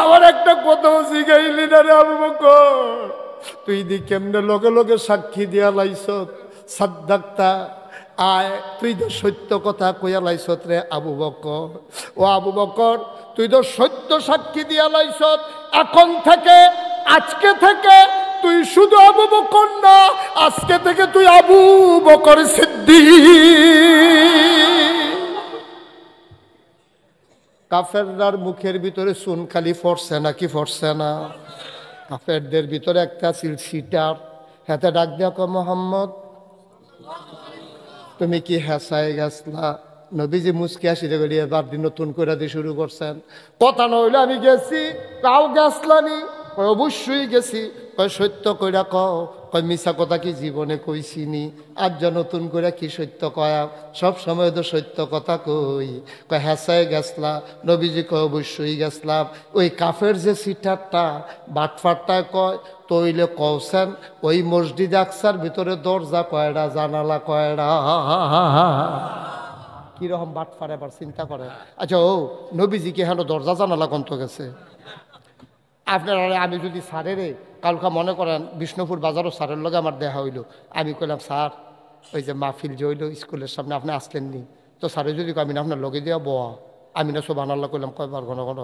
আমার একটা কথাও শিখাইলি না রে আবু বকর তুই দি কেমনে লগে লগে সাক্ষী দিয়া লাইছ সাদ্দাক্তা আয় তুই তো সত্য কথা কইয়া লাইছত রে আবু বকর ও আবু বকর তুই তো সত্য সাক্ষী দিয়া লাইছত এখন থেকে আজকে থেকে তুই শুধু আবু বকর না আজকে থেকে তুই আবু বকর সিদ্দিক কাফেরদার মুখের ভিতরে চুন খালি ফরছে না কি ফরছে না কাফেরদের ভিতরে একটা ছিল সিটার হাতে ডাক দেয়া কয় মোহাম্মদ তুমি কি হেসায় গেছলা নবীজি মুসকি আসি রে গড়িয়ে এবার দিন নতুন করে দিয়ে শুরু করছেন কথা নইলে আমি গেছি কাউ গেছলানি অবশ্যই গেছি কয় সত্য কইরা কও কয় মিছা কথা কি জীবনে কইছিনি, আজ যা নতুন করে কি সত্য কয়া, সব সময় তো সত্য কথা কই। কয় হ্যাঁসায় গেছলা? নবীজি কয় অবশ্যই গেছলাম। ওই কাফের যে সিটারটা বাটফারটা কয় তৈলে কৌছেন ওই মসজিদ আকসার ভিতরে দরজা কয়টা, জানালা কয়টা? কিরকম বাটফার এবার চিন্তা করে। আচ্ছা ও নবীজি কি হেন দরজা জানালা কন্ত গেছে? আপনার আমি যদি স্যারের কালকা মনে করেন বিষ্ণুপুর বাজারও স্যারের লগে আমার দেখা হইলো, আমি কইলাম স্যার ওই যে মাহফিল যে হইলো স্কুলের সামনে আপনি আসলেননি, তো স্যারে যদি আমি না আপনার লগে দিয়া বয়া, আমি না সব আনাল্লা করলাম কয়বার ঘন ঘন।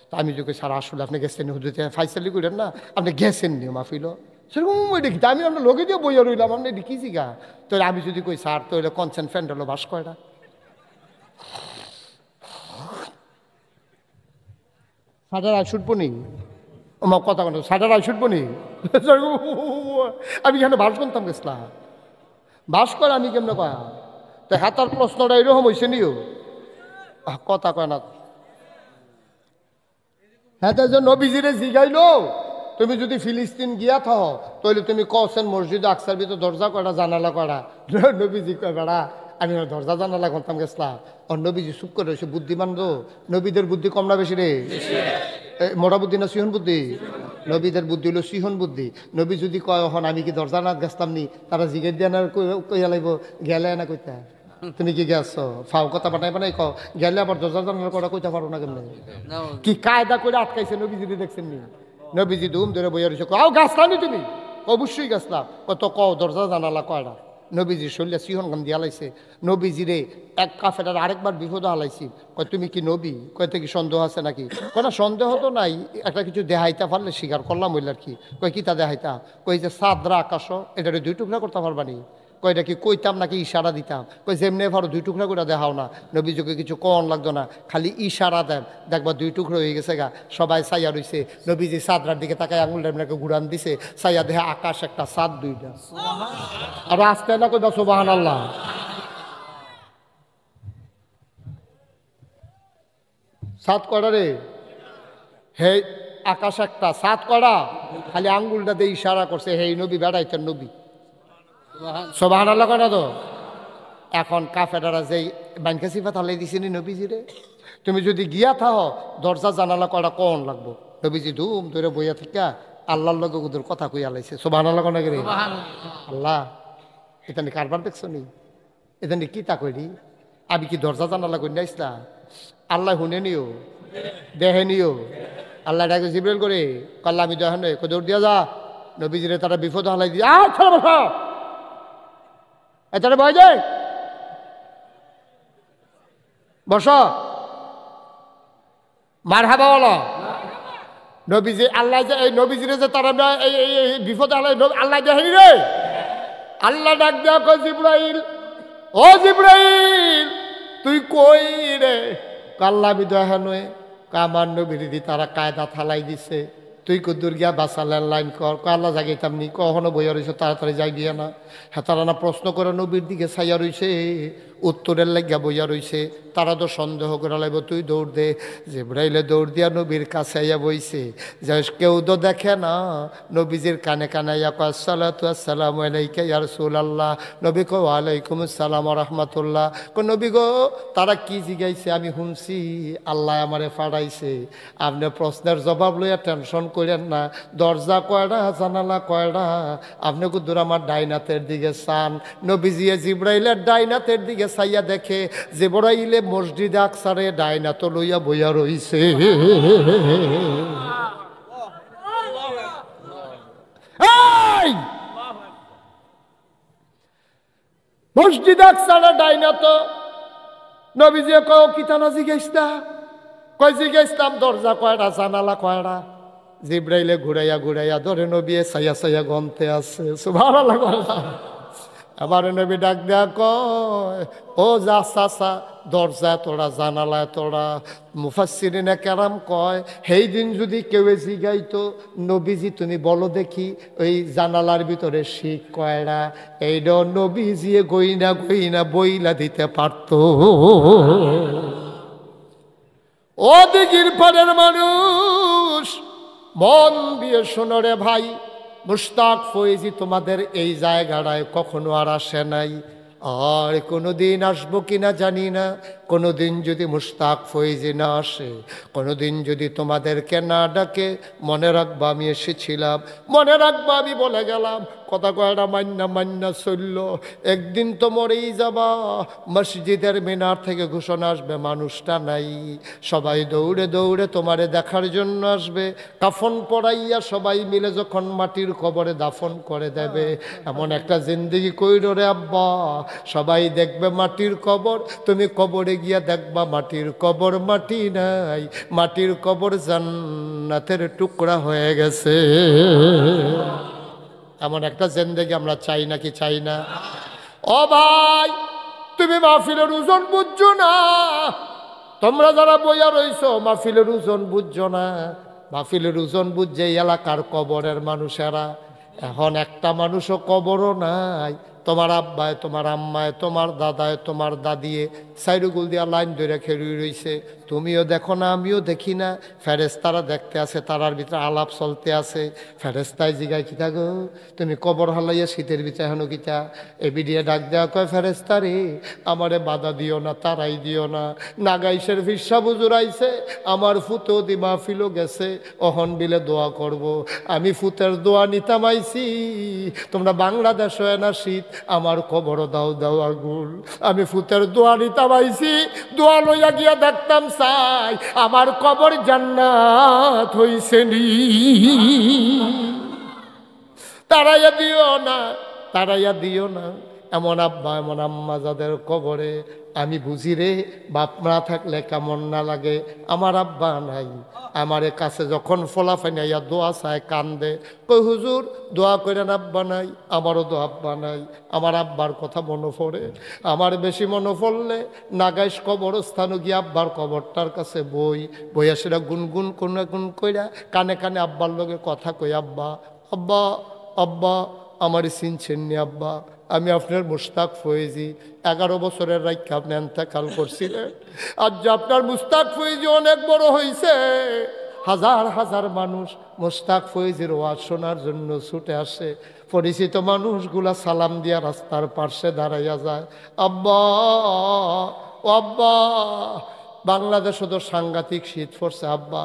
তো আমি যদি স্যার আসলে আপনি গেছেন হুজুর ফাইসালি করেন না, আপনি গেছেননি মাহফিলও সেরকম দেখি আমি আপনার লগে দিয়ে বইয়া রইলাম, আপনি দেখিছি গা। তো আমি যদি কই স্যার তো হইলে কনসেন্ট ফ্যান্ড হলো বাস কয়টা? সাড়ে শুটবো নি আমার কথা কথা সাড়ে শুটবো নি আমি এখানে বাস করতাম গেছিলাম, বাস করে আমি কেমনে কয়া? তো হাতার প্রশ্নটা এরকম হয়েছে নিও কথা কয় না। হ্যাঁ তাই যে নবীজিরে জিগাইলো তুমি যদি ফিলিস্তিন গিয়া থাও তাহলে তুমি কছেন মসজিদ আকসার ভিতর দরজা কয়টা, জানালা কয়টা? নবীজি কয় বেড়া আমি দরজা জানালা করতাম গেছিলাম। আর নবীজি চুপ করে রয়েছে, বুদ্ধিমান তো। নবীদের বুদ্ধি কম না বেশি রে? মোটা বুদ্ধি না সিহন বুদ্ধি? নবীদের বুদ্ধি হলো সিহন বুদ্ধি। নবী যদি কয় হন আমি কি দরজা না গেছতাম নি, তারা জিগের দিয়ে না কইয়া লাগব গেলে না কইতা তুমি কি গেছো ফাও কথা বানাই বানাই কও, গেলে আবার দরজা জানালা করা কইতে পারো না কেমনে? কি কায়দা করে আটকাইছে নবীজি দেখছেন নি? নবীজি ধুম ধরে বইয়া রয়েছে, কাও গাছলানি তুমি? অবশ্যই গাছলাম। কত কও দরজা জানালা কয়টা? নবীজি শরীরে সিহন গান দিয়া লাইছে। নবীজিরে এক কাফেরার আরেকবার বিপদ হালাইছি, কয় তুমি কি নবী? কয়তে কি সন্দেহ আছে নাকি? কয় না সন্দেহ তো নাই, একটা কিছু দেহাইতা পারলে স্বীকার করলাম হইল আর কি। কয় কি তা দেহাইতা? কই যে সাদরা আকাশ এটারে দুই টুকরা করতে পারবানি? কয়টা কি কইতাম নাকি ইশারা দিতাম? কই যেমনি ভালো দুই টুকরা করে দেখাও না। নবীজিকে কিছু কন লাগতো না, খালি ইশারা দেন, দেখবা দুই টুকরো হয়ে গেছে গা। সবাই সাইয়া রইছে, নবীজি সাদরার দিকে তাকায় আঙুলটা এমনি ঘুরান দিছে, সাইয়া দেহে আকাশ একটা, সাদ দুইটা। আর আসতে না কইবা সুবহানাল্লাহ। সাত কয়টা রে? হে আকাশ একটা, সাত কয়টা? খালি আঙ্গুলটা দিয়ে ইশারা করছে, হে নবী বেড়াইতেন নবী। সুবহানাল্লাহ কয় না তো? এখন কাফেরারা যেই ব্যাংকে সিফাত হালাই দিছিনি নবীজিরে, তুমি যদি গিয়া থাও দরজা জানালা কয়টা কন লাগবো? নবীজি ধুম ধরে বইয়া থেকে আল্লাহর লগে ওদের কথা কইয়া লাইছে। সুবহানাল্লাহ কয় না রে? আল্লাহ এটা নি কারবার দেখছো নি? এটা নি কি তা কইরি? আমি কি দরজা জানালা কই নাইছিলাম? আল্লাহ শুনে নিও দেখে নিও। আল্লাহ ডাকে জিবরাইল করে, কাল্লা আমি দেখেন দৌড় দিয়া যা। নবীজিরে তারা বিপদ হালাই দিয়ে এটারে ভয় যায় বস মার হাবা বলো। নবীজি আল্লাহ যে এই নবীজিরে যে তারা এই বিপদ হালাই আল্লাহ দেখেনি রে। আল্লাহ ডাক দেওয়া কয় জিবরাইল, ও জিবরাইল তুই কই রে? কাল্লা আমি দেখেন আমার নবীর তারা কায়দা থালাই দিছে, তুই কদ্দুর গিয়া বাসালের লাইন কর। আল্লাহ জাগাইতাম নি, কখনো বইয়া রয়েছে তাড়াতাড়ি যাই গিয়া না। হ্যাঁ তারা না প্রশ্ন করে নবীর দিকে ছাইয়া রইছে, উত্তরের লাগিয়া বইয়া রইছে। তারা তো সন্দেহ করে লাগব তুই দৌড় দে। জিবরাইলে দৌড় দিয়া নবীর কাছে আইয়া বইছে, যে কেউ তো দেখে না। নবীজির কানে কানে আইয়া কয় আসসালাতু আসসালামু আলাইকা ইয়া রাসূলুল্লাহ। নবী কয় ওয়ালাইকুম আসসালাম ওয়া রাহমাতুল্লাহ। কয় নবী গো তারা কি জিগাইছে আমি শুনছি, আল্লাহ আমারে ফাড়াইছে। আপনি প্রশ্নের জবাব লইয়া টেনশন করেন না। দরজা কয়টা, জানালা কয়টা? আপনি কুদ্দুর আমার ডাইনাতের দিকে চান। নবীজিয়ে জিবরাইলের ডাইনাতের দিকে চাইয়া দেখে জিবরাইলে মসজিদ আকসারে ডাইনাত লইয়া বইয়া রইছে। মসজিদ আকসারে ডাইনাত। নবীজি কয় কিতানা জিগাইছনা? কয় জিগাইছলাম দরজা কয়টা, জানালা কয়টা? জিবরাইলে ঘুরাইয়া ঘুরাইয়া ধরে নবী ছাইয়া ছাইয়া গন্তে আছে। সুবহানাল্লাহ। আবার নবী ডাক দেয়া কয় ও যা চাচা দরজা তোরা জানালা তোরা। মুফাসসিরিনে কেরাম কয় সেই দিন যদি কেউ জিগাইতো নবীজি তুমি বলো দেখি ওই জানালার ভিতরে শিক কয়টা, এইটা নবীজিয়ে গইনা গইনা বইলা দিতে পারতো। ও দিঘির পাড়ের মানুষ মন দিয়ে শোনো রে ভাই, মুশতাক ফয়েজি তোমাদের এই জায়গাটায় কখনো আর আসে নাই, আর কোনোদিন আসবো কিনা জানি না। কোনোদিন যদি মুশতাক ফয়েজি না আসে, কোনোদিন যদি তোমাদেরকে না ডাকে, মনে রাখবা আমি এসেছিলাম, মনে রাখবা আমি বলে গেলাম। কথা কয়টা মান্না মান্না চলল, একদিন তো মরেই যাবা। মসজিদের মিনার থেকে ঘোষণা আসবে মানুষটা নাই, সবাই দৌড়ে দৌড়ে তোমারে দেখার জন্য আসবে। কাফন পরাইয়া সবাই মিলে যখন মাটির কবরে দাফন করে দেবে, এমন একটা জিন্দেগি কইরো রে আব্বা, সবাই দেখবে মাটির কবর, তুমি কবরে গিয়া দেখবা মাটির কবর মাটি নাই, মাটির কবর জান্নাতের টুকরা হয়ে গেছে। এমন একটা জিন্দেগি আমরা চাই নাকি চাই না? ও ভাই, তুমি মাহফিলের ওজন বুঝছো না। তোমরা যারা বইয়া রইছো মাহফিলের ওজন বুঝছো না। মাহফিলের ওজন বুঝছে এই এলাকার কবরের মানুষেরা। এখন একটা মানুষও কবরও নাই। তোমার আব্বায়, তোমার আম্মায়, তোমার দাদায়, তোমার দাদিয়ে সাইডুগুল দিয়া লাইন ধরে খেড়ি রইছে। তুমিও দেখো না, আমিও দেখি না। ফেরেশতারা দেখতে আছে, তারার ভিতরে আলাপ চলতে আছে। ফেরেশতায় জিগায় কিতা গো, তুমি কবর হালাইয়া শীতের ভিতরে এখনো কিতা? এবিডিয়ে ডাক দেওয়া কয়, ফেরেশতা রে আমারে বাধা দিও না, তারাই দিও না। নাগাইশের ফিরসা বুজুর আইছে, আমার ফুতো দি মাহফিলও গেছে, অহন বিলে দোয়া করব। আমি ফুতের দোয়া নিতাম আইছি, তোমরা বাংলাদেশ হয় না শীত, আমার কবর দাও দাও আগুন। আমি ফুতের দোয়া নিতাম আইছি, দোয়া লইয়া গিয়া দেখতাম চাই আমার কবর জান্নাত হইছে নি। তারাইয়া দিও না, তারাইয়া দিও না। এমন আব্বা এমন আম্মা যাদের কবরে আমি বুঝি রে, বাপ না থাকলে কেমন না লাগে। আমার আব্বা নাই, আমার কাছে যখন ফলাফাইনাইয়া দোয়া চায় কান্দে, কই হুজুর দোয়া করেন, আব্বা নাই। আমারও তো আব্বা নাই। আমার আব্বার কথা মনে পড়ে। আমার বেশি মনে পড়লে নাগাইশ কবরস্থানও গিয়ে আব্বার কবরটার কাছে বইয়া সেটা গুনগুন গুন কইরা কানে কানে আব্বার লগে কথা কই, আব্বা আব্বা আব্বা আমার চিনছেন নি আব্বা, আমি আপনার মুশতাক ফয়েজি। 11 বছরের রাইখা আপনি এন্তেকাল করছিলেন। আজ যে আপনার মুশতাক ফয়েজি অনেক বড় হয়েছে, হাজার হাজার মানুষ মুশতাক ফয়েজির ওয়াজ শোনার জন্য ছুটে আসে। পরিচিত মানুষগুলা সালাম দিয়া রাস্তার পাশে দাঁড়াইয়া যায়, আব্বা ও আব্বা, বাংলাদেশে তো সাংঘাতিক শীত পড়ছে, আব্বা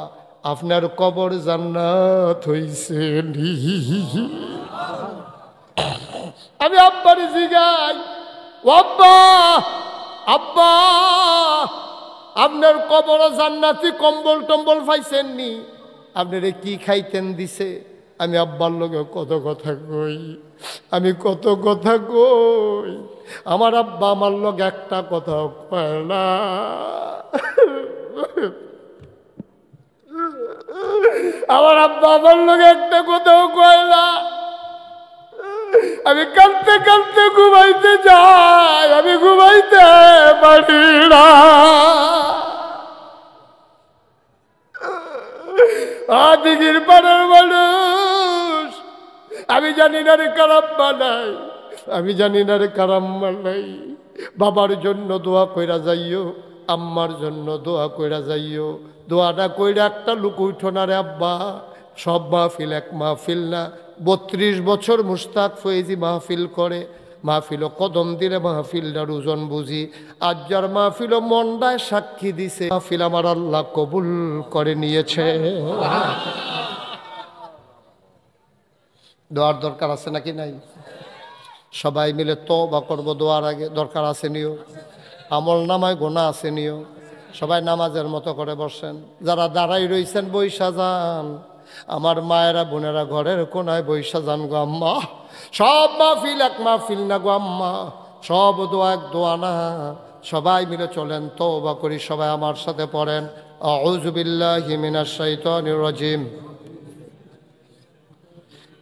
আপনার কবর জান্নাত হইছে। আমি আব্বার জিগাই, ও আব্বা আব্বা আপনার কবর জান্নাতি কম্বল টম্বল পাইছেন নি? আপনারে কি খাইতেন দিছে? আমি আব্বার লগে কত কথা কই, আমি কত কথা কই। আমার আব্বা আমার লগে একটা কথা কয় না। আমার আব্বা আমার লগে একটা কথাও কয় না। আমি কাঁদতে কাঁদতে ঘুমাইতে যাই, আমি ঘুমাইতে পারি না। দিঘির পাড়ার মানুষ, আমি জানি না রে কারাম্মা নাই, আমি জানি না রে কারাম্মা নাই। বাবার জন্য দোয়া কইরা যাইও, আম্মার জন্য দোয়া কইরা যাইও। দোয়াটা কইরা একটা লুক উঠো না রে আব্বা। সব মাহফিল এক মাহফিল না। 32 বছর মুশতাক ফয়েজি মাহফিল করে। মাহফিলও কদম দিলে মাহফিলটার ওজন বুঝি। আজ যার মাহফিলও মন্ডায় সাক্ষী দিছে, মাহফিল আমার আল্লাহ কবুল করে নিয়েছে। দোয়ার দরকার আছে নাকি নাই? সবাই মিলে তওবা করব দোয়ার আগে, দরকার আছে নিও। আমল নামায় গোনা আছে নিও। সবাই নামাজের মতো করে বসেন। যারা দাঁড়াই রইছেন বইসা যান। আমার মায়েরা বোনেরা ঘরের কোনায় বইসা যান গো আম্মা। সব মাহফিল এক মাহফিল না গো আম্মা, সব দোয়া এক দোয়া না। সবাই মিলে চলেন, তওবা করি। সবাই আমার সাথে পড়েন, আউযু বিল্লাহি মিনাশ শাইতানির রাজিম,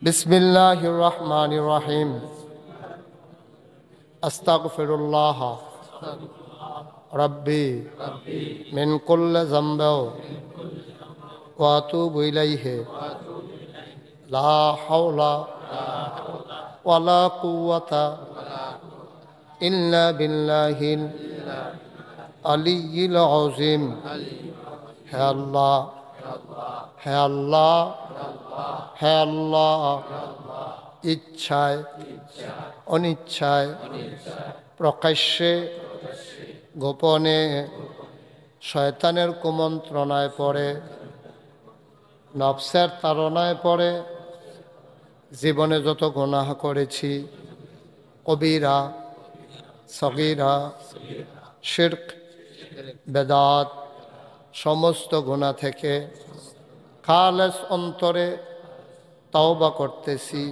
বিসমিল্লাহির রহমানির রহিম, আস্তাগফিরুল্লাহ রাব্বি মিন কুল্লি যামবিন ওয়া আতুবু ইলাইহি লা হাওলা ওয়ালা কুওয়াতা ইল্লা বিল্লাহিল আলিয়্যিল আযীম। হে আল্লাহ, হে আল্লাহ, হে আল্লাহ ইচ্ছায় অনিচ্ছায় প্রকাশ্যে গোপনে শয়তানের কুমন্ত্রণায় পড়ে নফসের তাড়নায় পড়ে জীবনে যত গুনাহ করেছি কবিরা সগীরা শিরক বেদাত সমস্ত গুনাহ থেকে খালেস অন্তরে তওবা করতেছি।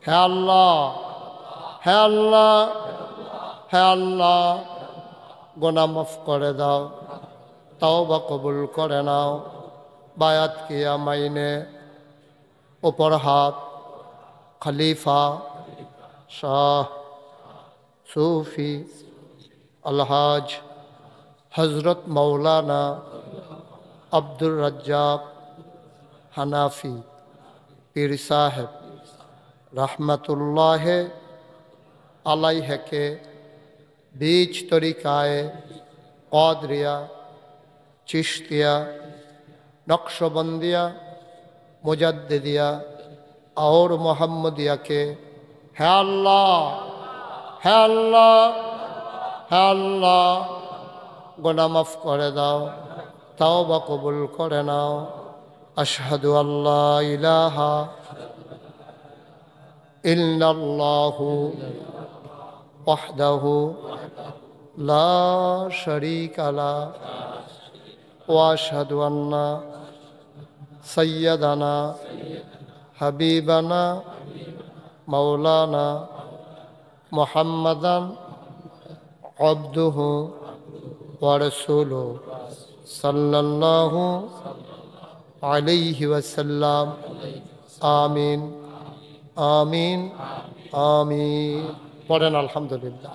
হে আল্লাহ হে আল্লাহ হে আল্লাহ গুনাহ মাফ করে দাও, তওবা কবুল করে নাও। বায়াত কিয়া মাইনে উপর হাত খলিফা শাহ सूफी अलहाज हज़रत मौलाना अब्दुल रज्जाक हनाफी पीर साहब रहमतुल्लाह अलैह के बीच तरीकाए क़ादरिया चिश्तिया नक्शबंदिया मुजद्दिदिया और मोहम्मदिया के है अल्लाह হে আল্লাহ হে আল্লাহ গুনাহ মাফ করে দাও, তওবা কবুল করে নাও। আশহাদু আল্লা ইলাহা ইল্লাল্লাহু ওয়াহদাহু লা শারীকা লাহু ওয়া আশহাদু আন্না সাইয়্যিদানা হাবিবানা মাওলানা মুহাম্মাদান আবদুহু ওয়া রাসূলুহু সাল্লাল্লাহু আলাইহি ওয়াসাল্লাম। আমিন আমিন আমিন। পড়েন আলহামদুলিল্লাহ।